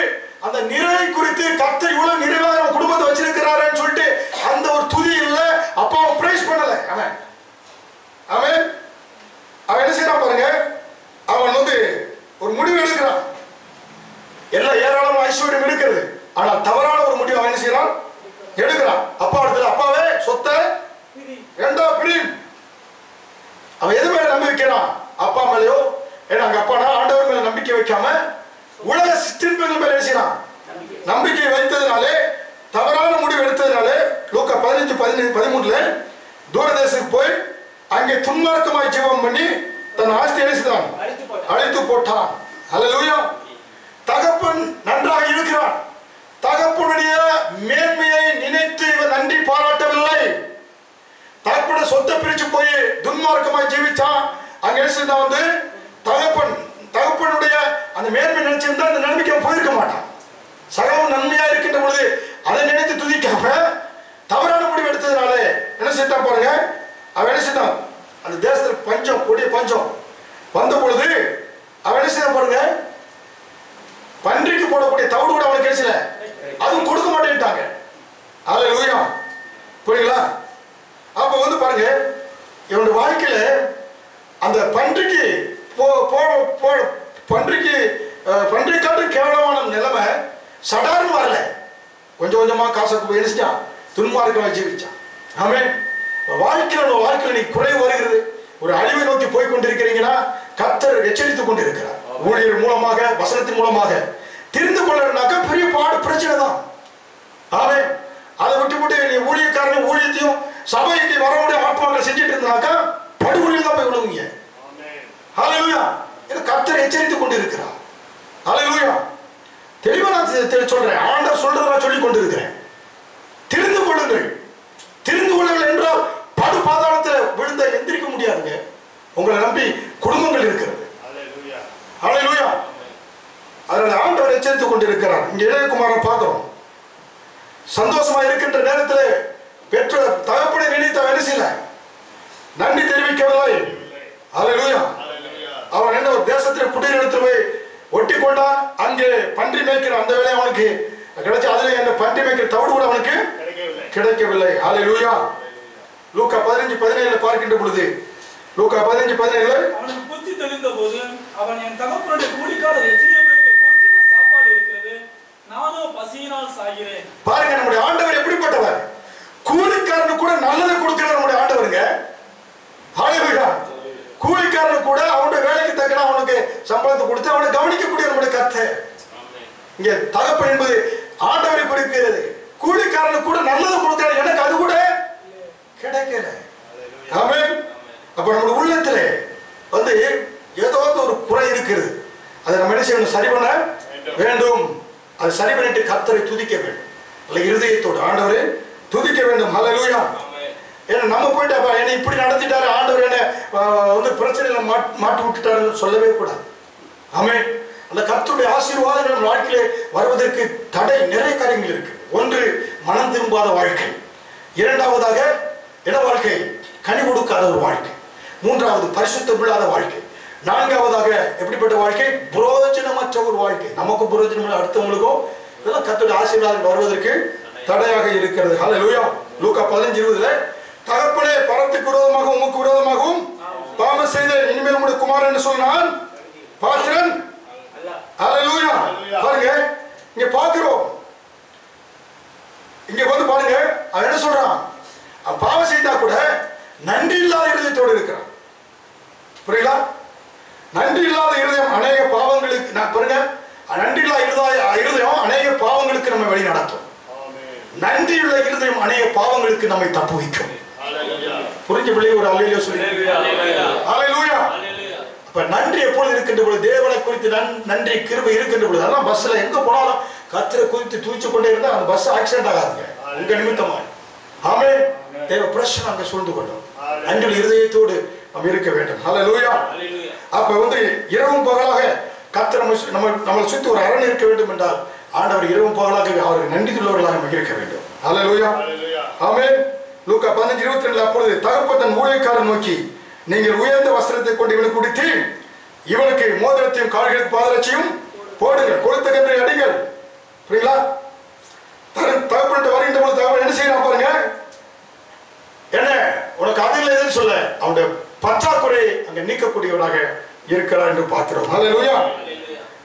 அந்த நிறைவை குறித்து கர்த்தர் இவ்வளவு நிறைவாக குடும்பத்தை வச்சிருக்கிறாருன்னு சொல்லிட்டு அந்த ஒரு துதி இல்லை, அப்பாவை பிரைஸ் பண்ணல. அவன் என்ன செய்யறான் பாருங்க, அவன் ஒரு முடிவு எடுக்கிறான். எல்லாம் ஏராளமான ஐஸ்வர்யம் இருக்கிறது, ஆனால் தவறான ஒரு முடிவு அவன் என்ன செய்யறான், எடுக்கிறான். அப்பா இடத்துல, அப்பாவே சொத்தை 2ஆ பிரி. அவன் எது மேல நம்பி வைக்கிறான், அப்பா மேலேயோ, ஏன்னா அங்க அப்பானா ஆண்டவர் மேல நம்பிக்கை வைக்காம உலக சிற்றின்பங்கள் மேல செய்யறான். நம்பிக்கை வைத்ததுனாலே, தவறான முடிவு எடுத்ததுனாலே லூக்கா 15:13 தூரதேசத்துக்கு போய் அங்கே துன்மார்க்கமாய் ஜீவம் பண்ணி தன் ஆஸ்தி அழிச்சுதான் அழித்து போட்டான். ஹல்லேலூயா. தகப்பன் நன்றாக இருக்கிறான். தகப்பனுடைய மேன்மையை நினைத்து இவன் நன்றி பாராட்டவில்லை. தகப்பன சொத்தை பிரிச்சு போய் துன்மார்க்கமாய் ஜீவிச்சான். அங்க தகப்பனுடைய அந்த மேன்மை நினைச்சிருந்தா அந்த நன்மைக்கு போயிருக்க மாட்டான். சகவன் நன்மையா இருக்கின்ற பொழுது அதை நினைத்து துதிக்காம தவறான முடிவு எடுத்ததுனால என்ன செய்தான் பாருங்க, அவன் என்ன செய்தான், அந்த தேசத்தில் பஞ்சம், கொடிய பஞ்சம் வந்த பொழுது அவன் என்ன செய்தான் பாருங்க, பன்றிக்கு போடக்கூடிய தவிடு கூட அவனுக்கு கிடைச்சல, அதுவும் கொடுக்க மாட்டேன்ட்டாங்க. ஹல்லேலூயா. புரியுங்களா? அப்ப பாருங்க, இவனுடைய வாழ்க்கையில அந்த பன்றிக்கு பன்றி காட்டு கேவலமான நிலைமை சடார்னு வரல, கொஞ்சம் கொஞ்சமா காசை எரிச்சிட்டான், துன்மார்க்கமா ஜீவிச்சான். ஆமென். வாழ்க்கையில நீ குறை வருகிறது, ஒரு அழிவை நோக்கி போய் கொண்டிருக்கிறீங்கன்னா கர்த்தர் எச்சரித்துக் கொண்டிருக்கிறார். ஊழியர் மூலமாக, வசனத்தின் மூலமாக தெரிந்து கொள்ளனாக்கா பெரிய பிரச்சனை தான். ஆமென். அதை விட்டு நீ ஊழியக்காரன் ஊழியத்தையும் சபைக்கு வர முடிய ஆத்மாக்களை செஞ்சுட்டு இருந்தாக்கா படுகொலையில் தான் போய் விழுவீங்க. ஹல்லேலூயா. இது கர்த்தர் எச்சரித்துக் கொண்டிருக்கிறார். ஹல்லேலூயா. தெளிவா நான் சொல்றேன், ஆண்டவர் சொல்றதா சொல்லிக் கொண்டிருக்கிறேன். தெரிந்து கொள்ளுங்கள். தெரிந்து கொள்ளுங்கள் என்றால் படு பாதாளத்தில் விழுந்த எந்திரிக்க முடியாதுங்க. உங்களை நம்பி குடும்பங்கள் இருக்கிறது. ஹல்லேலூயா. அதனால ஆண்டவர் எச்சரித்துக் கொண்டிருக்கிறார். இங்க இளையகுமாரன் பார்க்கிறோம், சந்தோஷமா இருக்கின்ற நேரத்தில் பெற்ற தகப்பனை நினைத்த என்ன செய்யல, நன்றி தெரிவிக்கவில்லை. ஹல்லேலூயா. அவன் என்ன ஒரு தேசத்தில் குடியிருத்து போய் ஒட்டி கொண்டான். அங்கே பன்றி மேய்க்கிற அந்த வேலை அவனுக்கு கிடைச்சு. அதுல அந்த பன்றி மேய்க்கிற தவிடு கூட அவனுக்கு கிடைக்கவில்லை. ஹல்லேலூயா. லூக்கா 15:17 பார்க்கின்ற பொழுது, லூக்கா 15:17 அவனுக்கு புத்தி தெளிந்த போது அவன், என் தகப்பனுடைய கூலிக்காரர் எத்தனையோ பேருக்கு போர்ச்சின சாப்பாடு இருக்கிறது, நானும் பசியினால் சாகிறேன். பாருங்க, நம்முடைய ஆண்டவர் எப்படிப்பட்டவர். கூலிக்காரனு கூட நல்லதை கொடுக்கிற நம்முடைய ஆண்டவருங்க. ஹல்லேலூயா. கூலிக்காரனு கூட அவனுடைய வேலைக்கு தக்கன அவனுக்கு சம்பளத்தை கொடுத்து அவனை கவனிக்கக்கூடிய நம்முடைய கர்த்தர். இங்க தகப்பன் என்பது ஆண்டவரை குறிக்கிறது. கூலிக்காரனு கூட நல்லது கொடுக்கிற எனக்கு அது கூட கிடைக்கல. ஆமென். அப்ப நம்ம உள்ளத்திலே வந்து ஏதோ ஒரு குறை இருக்கிறது. அதை நம்ம என்ன செய்யணும்? சரி பண்ண வேண்டும். அதை சரி பண்ணிட்டு கர்த்தரை துதிக்க வேண்டும். அல்ல இருதயத்தோடு ஆண்டவரை துதிக்க வேண்டும். ஹல்லேலூயா. ஏன்னா நம்ம போயிட்டு அப்ப என்னை இப்படி நடத்திட்டாரு ஆண்டவர், என்ன வந்து பிரச்சனையில மாட்டி விட்டுட்டாருன்னு சொல்லவே கூடாது. ஆமென். அந்த கர்த்தருடைய ஆசீர்வாதங்கள் நம்ம வாழ்க்கையிலே வருவதற்கு தடை நிறைய காரியங்கள் இருக்கு. ஒன்று, மனம் திரும்பாத வாழ்க்கை. இரண்டாவதாக என்ன வாழ்க்கை? கனி கொடுக்காத ஒரு வாழ்க்கை. மூன்றாவது, பரிசுத்தம் இல்லாத வாழ்க்கை. நான்காவதாக எப்படிப்பட்ட வாழ்க்கை? புரோஜனமற்ற ஒரு வாழ்க்கை. நமக்கு புரோஜனம் இல்லை, அடுத்தவங்களுக்கும். இதெல்லாம் கர்த்தருடைய ஆசீர்வாதம் வருவதற்கு தடையாக இருக்கிறது. ஹல்லேலூயா. லூக்கா 15:20 தகப்பனே, பரத்துக்கு விரோதமாகவும் உமக்கு விரோதமாகவும் பாவம் செய்தேன், இனிமேல் உம்முடைய குமாரன் என்று சொன்னான் பாத்திரன். ஹல்லேலூயா. பாருங்க, இங்க பாக்குறோம். இங்க வந்து பாருங்க, அவன் என்ன சொல்றான்? பாவம் செய்தா கூட நன்றி இல்லாத இருதயத்தோடு இருக்கிறான். புரியுங்களா? நன்றி இல்லாத இருதயம் அநேக பாவங்களுக்கு, நான் பாருங்க, நன்றி இல்லாத இருதயம் அநேக பாவங்களுக்கு நம்ம வழி நடத்தும். நன்றியுள்ள இருதயம் அநேக பாவங்களுக்கு நம்மை தப்பு வைக்கும். புரிஞ்ச பிள்ளை ஒரு அல்லேலூயா சொல்லி. அல்லேலூயா. அப்ப நன்றி எப்பொழுது இருக்கின்ற பொழுது, தேவனை குறித்து நன்றி கிருபை இருக்கின்ற பொழுது, அதான் பஸ்ல எங்க போனாலும் கர்த்தரை குறித்து தூய்ச்சு கொண்டே இருந்தா அந்த பஸ் ஆக்சிடென்ட் ஆகாதுங்க உங்க நிமித்தமா. ஆமென். தேவ பிரச்சனை அங்க சூழ்ந்து கொண்டோம். நன்றி இருதயத்தோடு நம்ம இருக்க வேண்டும். ஹல்லேலூயா. அப்ப வந்து இரவும் பகலாக கர்த்தர் நம்மளை சுற்றி ஒரு அரண் இருக்க வேண்டும் என்றால் ஆண்டவர் இரவும் பகலாக அவருக்கு நன்றி உள்ளவர்களாக நம்ம இருக்க வேண்டும். ஹல்லேலூயா. ஆமென். லூக்கா 15:22 அப்பொழுது தகப்பன் தன் ஊழியக்காரன் நோக்கி, நீங்கள் உயர்ந்த வஸ்திரத்தை கொண்டு இவனுக்கு உடுத்தி இவனுக்கு மோதிரத்தையும் கால்களுக்கு பாதரட்சையும் போடுங்கள், கொளுத்த கன்றை அடிங்கள். புரியுங்களா? தகப்பன் வருகின்ற பொழுது தகப்பன் என்ன செய்யலாம் பாருங்க. என்ன உனக்கு அதில் எதுன்னு சொல்ல, அவனுடைய பற்றாக்குறை அங்க நீக்கக்கூடியவராக இருக்கிறார் என்று பார்க்கிறோம். ஹல்லேலூயா.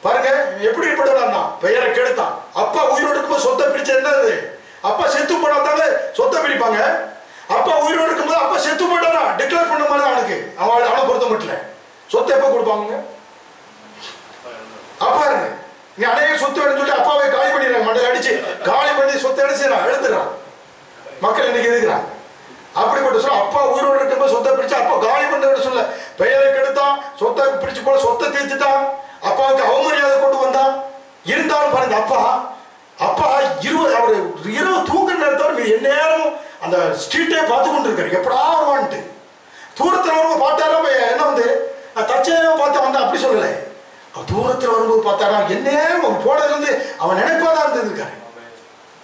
பாருங்க, எப்படி ஏற்பட்டவனா? பெயரை கெடுத்தான். அப்பா உயிரோடு இருக்கும்போது சொத்தை பிரிச்ச என்னது? அப்பா செத்து போனாதாங்க சொத்தை பிரிப்பாங்க. அப்பா உயிரோடு இருக்கும்போது அப்பா செத்து போயிட்டாரா டிக்ளேர் பண்ண மாதிரி அவனுக்கு அவனை பொறுத்த மட்டும் சொத்தை எப்ப கொடுப்பாங்க? அப்பா இருக்கு நீ அநேக சொத்து வேணும்னு சொல்லி அப்பாவை காலி பண்ணிடுறாங்க. மண்டை அடிச்சு காலி பண்ணி சொத்தை அடிச்சுறான், எழுதுறான். மக்கள் இன்னைக்கு எதுக்குறாங்க? அப்படிப்பட்ட சொல்ல அப்பா உயிரோடு இருக்கும்போது சொத்தை பிரிச்சு அப்பா காலி பண்ண சொல்ல, பெயரை கெடுத்தான், சொத்தை பிரிச்சு போல சொத்தை தீர்த்துட்டான், அப்பாவுக்கு அவமரியாதை கொண்டு வந்தான். இருந்தாலும் பாருங்க, அப்பா அவர் இரவு தூங்க நேரத்தோடு என் நேரம் அந்த ஸ்ட்ரீட்டே பார்த்து கொண்டு இருக்காரு. எப்படா வருவான்ட்டு தூரத்தில் வரும்போது பார்த்தாரா என்ன வந்து தற்செயலாக பார்த்து வந்தா அப்படி சொல்லலை. அவன் தூரத்தில் வரும்போது பார்த்தாரா என்ன அவன் போனதுலேருந்து அவன் நினைப்பாதான் இருந்திருக்காரு.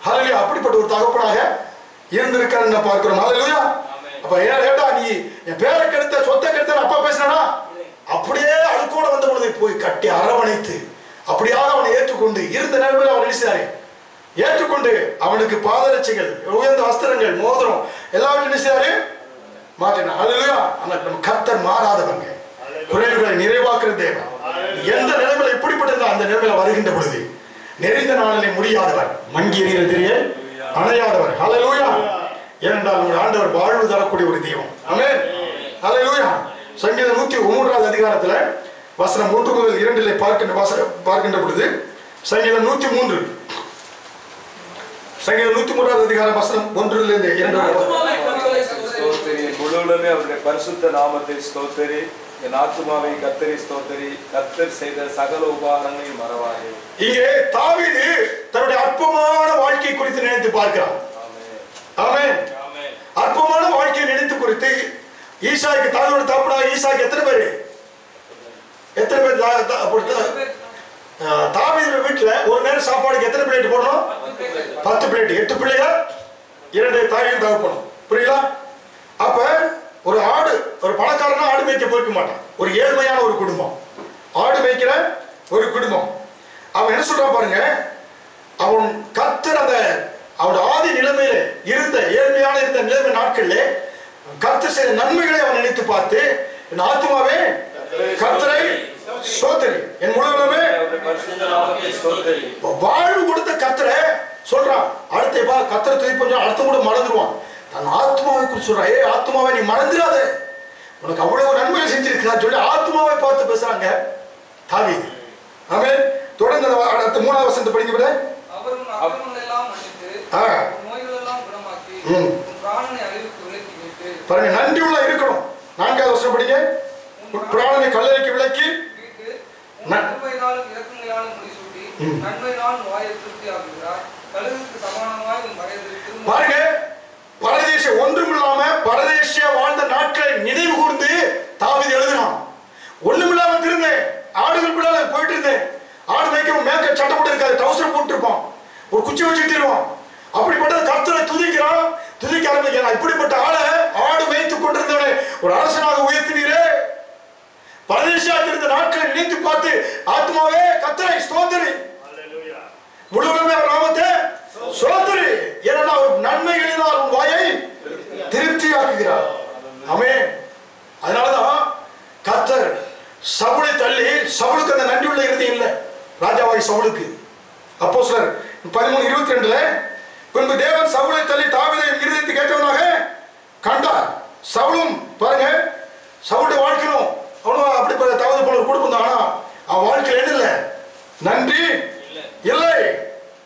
ஹல்லேலூயா. அப்படிப்பட்ட ஒரு தகப்பனாக இருந்திருக்காருன்னு பார்க்கிறோம். ஹல்லேலூயா. அப்ப ஏடா நீ என் பேரை கெடுத்த சொத்தை கெடுத்த அப்பா பேசினா அப்படியே அழுக்கோட வந்த பொழுது போய் கட்டி அரவணைத்து அப்படியாக அவனை ஏற்றுக்கொண்டு இருந்த நேரத்தில் அவர் நினைச்சாரு, ஏற்றுக்கொண்டு அவனுக்கு பாதரட்சைகள், உயர்ந்த வஸ்திரங்கள், மோதிரம் எல்லாவற்றையும் நினைச்சாரு மாற்றினார். ஹல்லேலூயா. ஆனா நம்ம கர்த்தர் மாறாதவங்க, குறைவுகளை நிறைவாக்குற தேவன். எந்த நிலைமையில எப்படிப்பட்டதோ அந்த நிலைமையில வருகின்ற பொழுது நெறிந்த நாளிலே முடியாதவர், மங்கி எறிகிற திரியை அணையாதவர். ஹல்லேலூயா. ஏனென்றால் உங்கள் ஆண்டவர் வாழ்வு தரக்கூடிய ஒரு தெய்வம். ஆமென். ஹல்லேலூயா. சங்கீதம் 103 அதிகாரத்துல வசனம் 1 முதல் 2 பார்க்கின்ற பொழுது சங்கீதம் 103 அதிகாரம் வசனம் 1 ஸ்தோத்திரி, முழுவதுமே அவருடைய பரிசுத்த நாமத்தை ஸ்தோத்திரி. என் ஆத்துமாவை கர்த்தரை ஸ்தோத்திரி, கர்த்தர் செய்த சகல உபகாரங்களை மறவாதே. இங்கே தாவீது தன்னுடைய அற்பமான வாழ்க்கை குறித்து நினைத்து பார்க்கிறான். ஆமென். அற்பமான வாழ்க்கையை நினைத்து குறித்து ஈசாய்க்கு தாவீதோட தகப்பனாக ஈசாய்க்கு எத்தனை பேர் தாவீது வீட்டுல ஒரு நேரம் சாப்பாடுக்கு எத்தனை பிளேட் போடணும்? 10 பிளேட். 8 பிள்ளைகள் 2 தாயும் தகப்பனும். புரியுதா? அப்ப ஒரு ஆடு, ஒரு பணக்காரனா ஆடு மேய்க்க போயிருக்க மாட்டான். ஒரு ஏழ்மையான ஒரு குடும்பம் ஆடு மேய்க்கிற ஒரு குடும்பம். அவன் என்ன சொல்றான் பாருங்க, அவன் கர்த்தர் அந்த அவனோட ஆதி நிலைமையில இருந்த ஏழ்மையான இருந்த நிலைமை நாட்கள்ல கர்த்தர் செய்த நன்மைகளை அவன் நினைத்து பார்த்து, என் ஆத்துமாவே கர்த்தரை ஸ்தோத்திரி, என் முழுவதுமே வாழ்வு கொடுத்த கர்த்தரை சொல்றான். அடுத்த கர்த்தரை துதிப்போம், அடுத்த கூட மறந்துடுவான். தன் ஆத்மாவை குறித்து சொல்றான். ஏ ஆத்மாவை நீ மறந்துடாத, உனக்கு அவ்வளவு நன்மையை செஞ்சிருக்கிறான்னு சொல்லி ஆத்மாவை பார்த்து பேசுறாங்க தாவீது. ஆமென். தொடர்ந்து அடுத்த 3வது வசனத்தை படிக்க விட. அவரும் அக்கிரமங்களை எல்லாம் மன்னித்து நோய்கள் எல்லாம் குணமாக்கி பிராணனை அழிவுக்கு விலக்கி விட்டு. பாருங்க, நன்றி உள்ள இருக்கணும். 4வது வசனம் படிங்க. பிராணனை கல்லறைக்கு விலக்கி வீட்டு நன்மையினாலும் இரக்கங்களாலும் முடிசூட்டி நன்மையினாலும் வாயை திருப்தி ஆகுகிறார். கழுகுக்கு சமானமாய் உன் வயதிற்கு. பாருங்க, பரதேச ஒன்றுமில்லாம பரதேசியா வாழ்ந்த நாட்களை நினைவு கூர்ந்து தாவீது எழுதினான். ஒண்ணுமில்லாம இருந்தேன், ஆடுகள் பிள்ளால போயிட்டு இருந்தேன். ஆடு மேய்க்க மேற்க சட்டை போட்டு இருக்காது, டவுசர் போட்டு இருப்பான், ஒரு குச்சி வச்சுட்டு இருவான். அப்படிப்பட்ட கர்த்தரை துதிக்கிறான், துதிக்க ஆரம்பிக்கிறான். இப்படிப்பட்ட ஆளை ஆடு மேய்த்துக் கொண்டிருந்தவனை ஒரு அரசனாக உயர்த்தினீரே. பரதேசியாக இருந்த நாட்களை நினைத்து பார்த்து ஆத்மாவே கர்த்தரை ஸ்தோத்திரி, முழுவதுமே அவர் நாமத்தை ஸ்தோத்திரி, ஏன்னா அவர் நன்மைகளினால் உன் வாயை திருப்தியாக்குகிறார். ஆமென். அதனாலதான் கர்த்தர் சவுலை தள்ளி, சவுலுக்கு அந்த நன்றி உள்ள இருதயம் இல்லை, ராஜாவாய் சவுலுக்கு. அப்போஸ்தலர் 13:22 பின்பு தேவன் சவுலை தள்ளி தாவீதை இருதயத்தை கேட்டவனாக கண்டார். சவுலும் பாருங்க, சவுலுடைய வாழ்க்கையும் அவனும் அப்படி தாவீது போல ஒரு குடும்பம் தான். ஆனா அவன் வாழ்க்கையில் என்ன இல்லை, நன்றி இல்லை.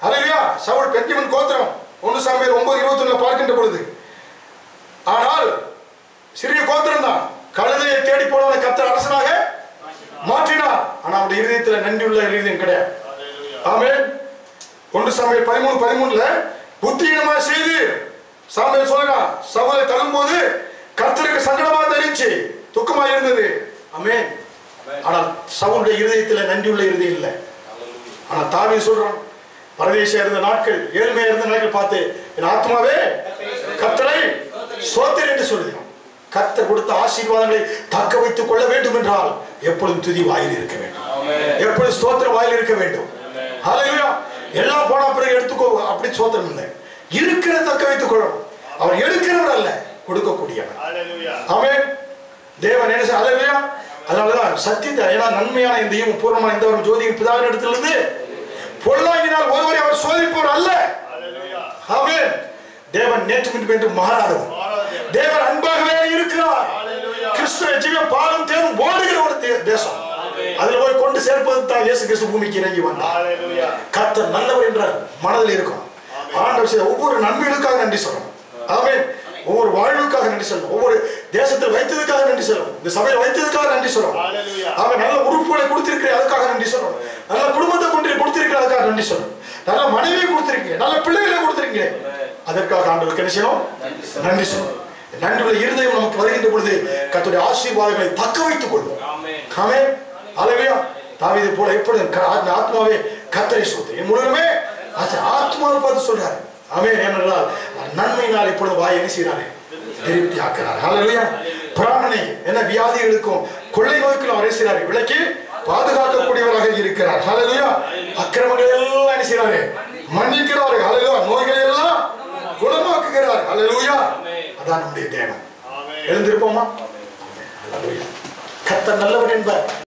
அல்லேலூயா. சவுல் பென்யமீன் கோத்திரம் 1 சாமுவேல் 9:21 பார்க்கின்ற பொழுது, ஆனால் சிறிய கோத்திரம் தான். கழுதையை தேடி போனவனை கர்த்தர் அரசனாக மாற்றினார். ஆனா அவருடைய இருதயத்துல நன்றி உள்ள இருதயம் கிடையாது. ஆமென். 1 சாமுவேல் 13:13 புத்தியீனமா செய்து சாமுவேல் சொல்றான், சவுலை தள்ளும்போது கர்த்தருக்கு சங்கடமா தெரிஞ்சு துக்கமா இருந்தது. ஆமென். ஆனால் சவுலுடைய இருதயத்துல நன்றி உள்ள இருதயம் இல்லை. ஆனா தாவீது சொல்றான், பரதேசியா இருந்த நாட்கள், ஏழ்மையா இருந்த நாட்கள் பார்த்து என் ஆத்மாவே கர்த்தரை ஸ்தோத்திரி என்று சொல்லுகிறான். கர்த்தர் கொடுத்த ஆசீர்வாதங்களை தக்க வைத்துக் கொள்ள வேண்டும் என்றால் எப்பொழுதும் துதி வாயில் இருக்க வேண்டும், எப்பொழுதும் ஸ்தோத்திரம் வாயில் இருக்க வேண்டும். ஹல்லேலூயா. எல்லாம் போன பிறகு எடுத்துக்கோ, அப்படி ஸ்தோத்திரம் இல்லை, இருக்கிற தக்க வைத்துக் கொள்ளணும். அவர் எடுக்கிறவர் அல்ல, கொடுக்கக்கூடியவர். ஆமென். தேவன் என்ன செய்ய. ஹல்லேலூயா. அதனாலதான் சத்தியத்தை, ஏன்னா நன்மையான இந்த ஈவும் பூர்ணமான இந்த வரும் ஜோதியின் பிதாவின் இடத்திலிருந்து பொல்லாங்கினால் ஒருவரை அவர் சோதிப்பவர் அல்ல. ஆமென். தேவன் நேற்று என்று மாறாதவர். தேவன் அன்பாகவே இருக்கிறார். கிறிஸ்துவ ஜீவன் பாலும் தேனும் ஓடுகிற ஒரு தேசம். அதுல போய் கொண்டு சேர்ப்பது தான் இயேசு கிறிஸ்து பூமிக்கு இறங்கி வந்தார். கர்த்தர் நல்லவர் என்ற மனதில் இருக்கும். ஆண்டவர் செய்த ஒவ்வொரு நன்மைகளுக்காக நன்றி சொல்லணும். ஆமென். ஒவ்வொரு வாழ்வுக்காக நன்றி சொல்லணும். ஒவ்வொரு தேசத்தில் வைத்ததுக்காக நன்றி சொல்லணும். இந்த சபையை வைத்ததுக்காக நன்றி சொல்லணும். அவன் நல்ல உறுப்புகளை கொடுத்திருக்கிறேன் அதுக்காக நன்றி சொல்லணும். நல்ல குடும்பத்தை கொண்டு கொடுத்திருக்கிற அதுக்காக நன்றி சொல்லணும். நல்ல மனைவியை கொடுத்திருக்கீங்க, நல்ல பிள்ளைகளை கொடுத்திருக்கீங்க, அதற்காக ஆண்டவருக்கு என்ன செய்யணும், நன்றி சொல்லணும். நன்றியுள்ள இருதயம் நமக்கு வருகின்ற பொழுது கர்த்தருடைய ஆசீர்வாதங்களை தக்க வைத்துக் கொள்வோம். ஆமென். ஹல்லேலூயா. தாவீது போல எப்பொழுதும் ஆத்மாவே கர்த்தரை ஸ்தோத்திரி, என் முழுவதுமே ஆத்மாவை பார்த்து சொல்றாரு. ஆமென். ஏனென்றால் நன்மையினால் இப்பொழுது வாய் என்ன செய்யறாரு, திருப்தி ஆக்கிறார். ஹல்லேலூயா. பிராணனை என்ன வியாதிகளுக்கும் கொள்ளை நோய்க்கும் அவர் செய்யறாரு, விலக்கி பாதுகாக்கக்கூடியவராக இருக்கிறார். ஹல்லேலூயா. அக்கிரமங்களை எல்லாம் என்ன செய்யறாரு, மன்னிக்கிறாரு. ஹல்லேலூயா. நோய்களை எல்லாம் குணமாக்குகிறார். ஹல்லேலூயா. அதான் நம்முடைய தேவன். எழுந்திருப்போமா? கர்த்தர் நல்லவர் என்பார்.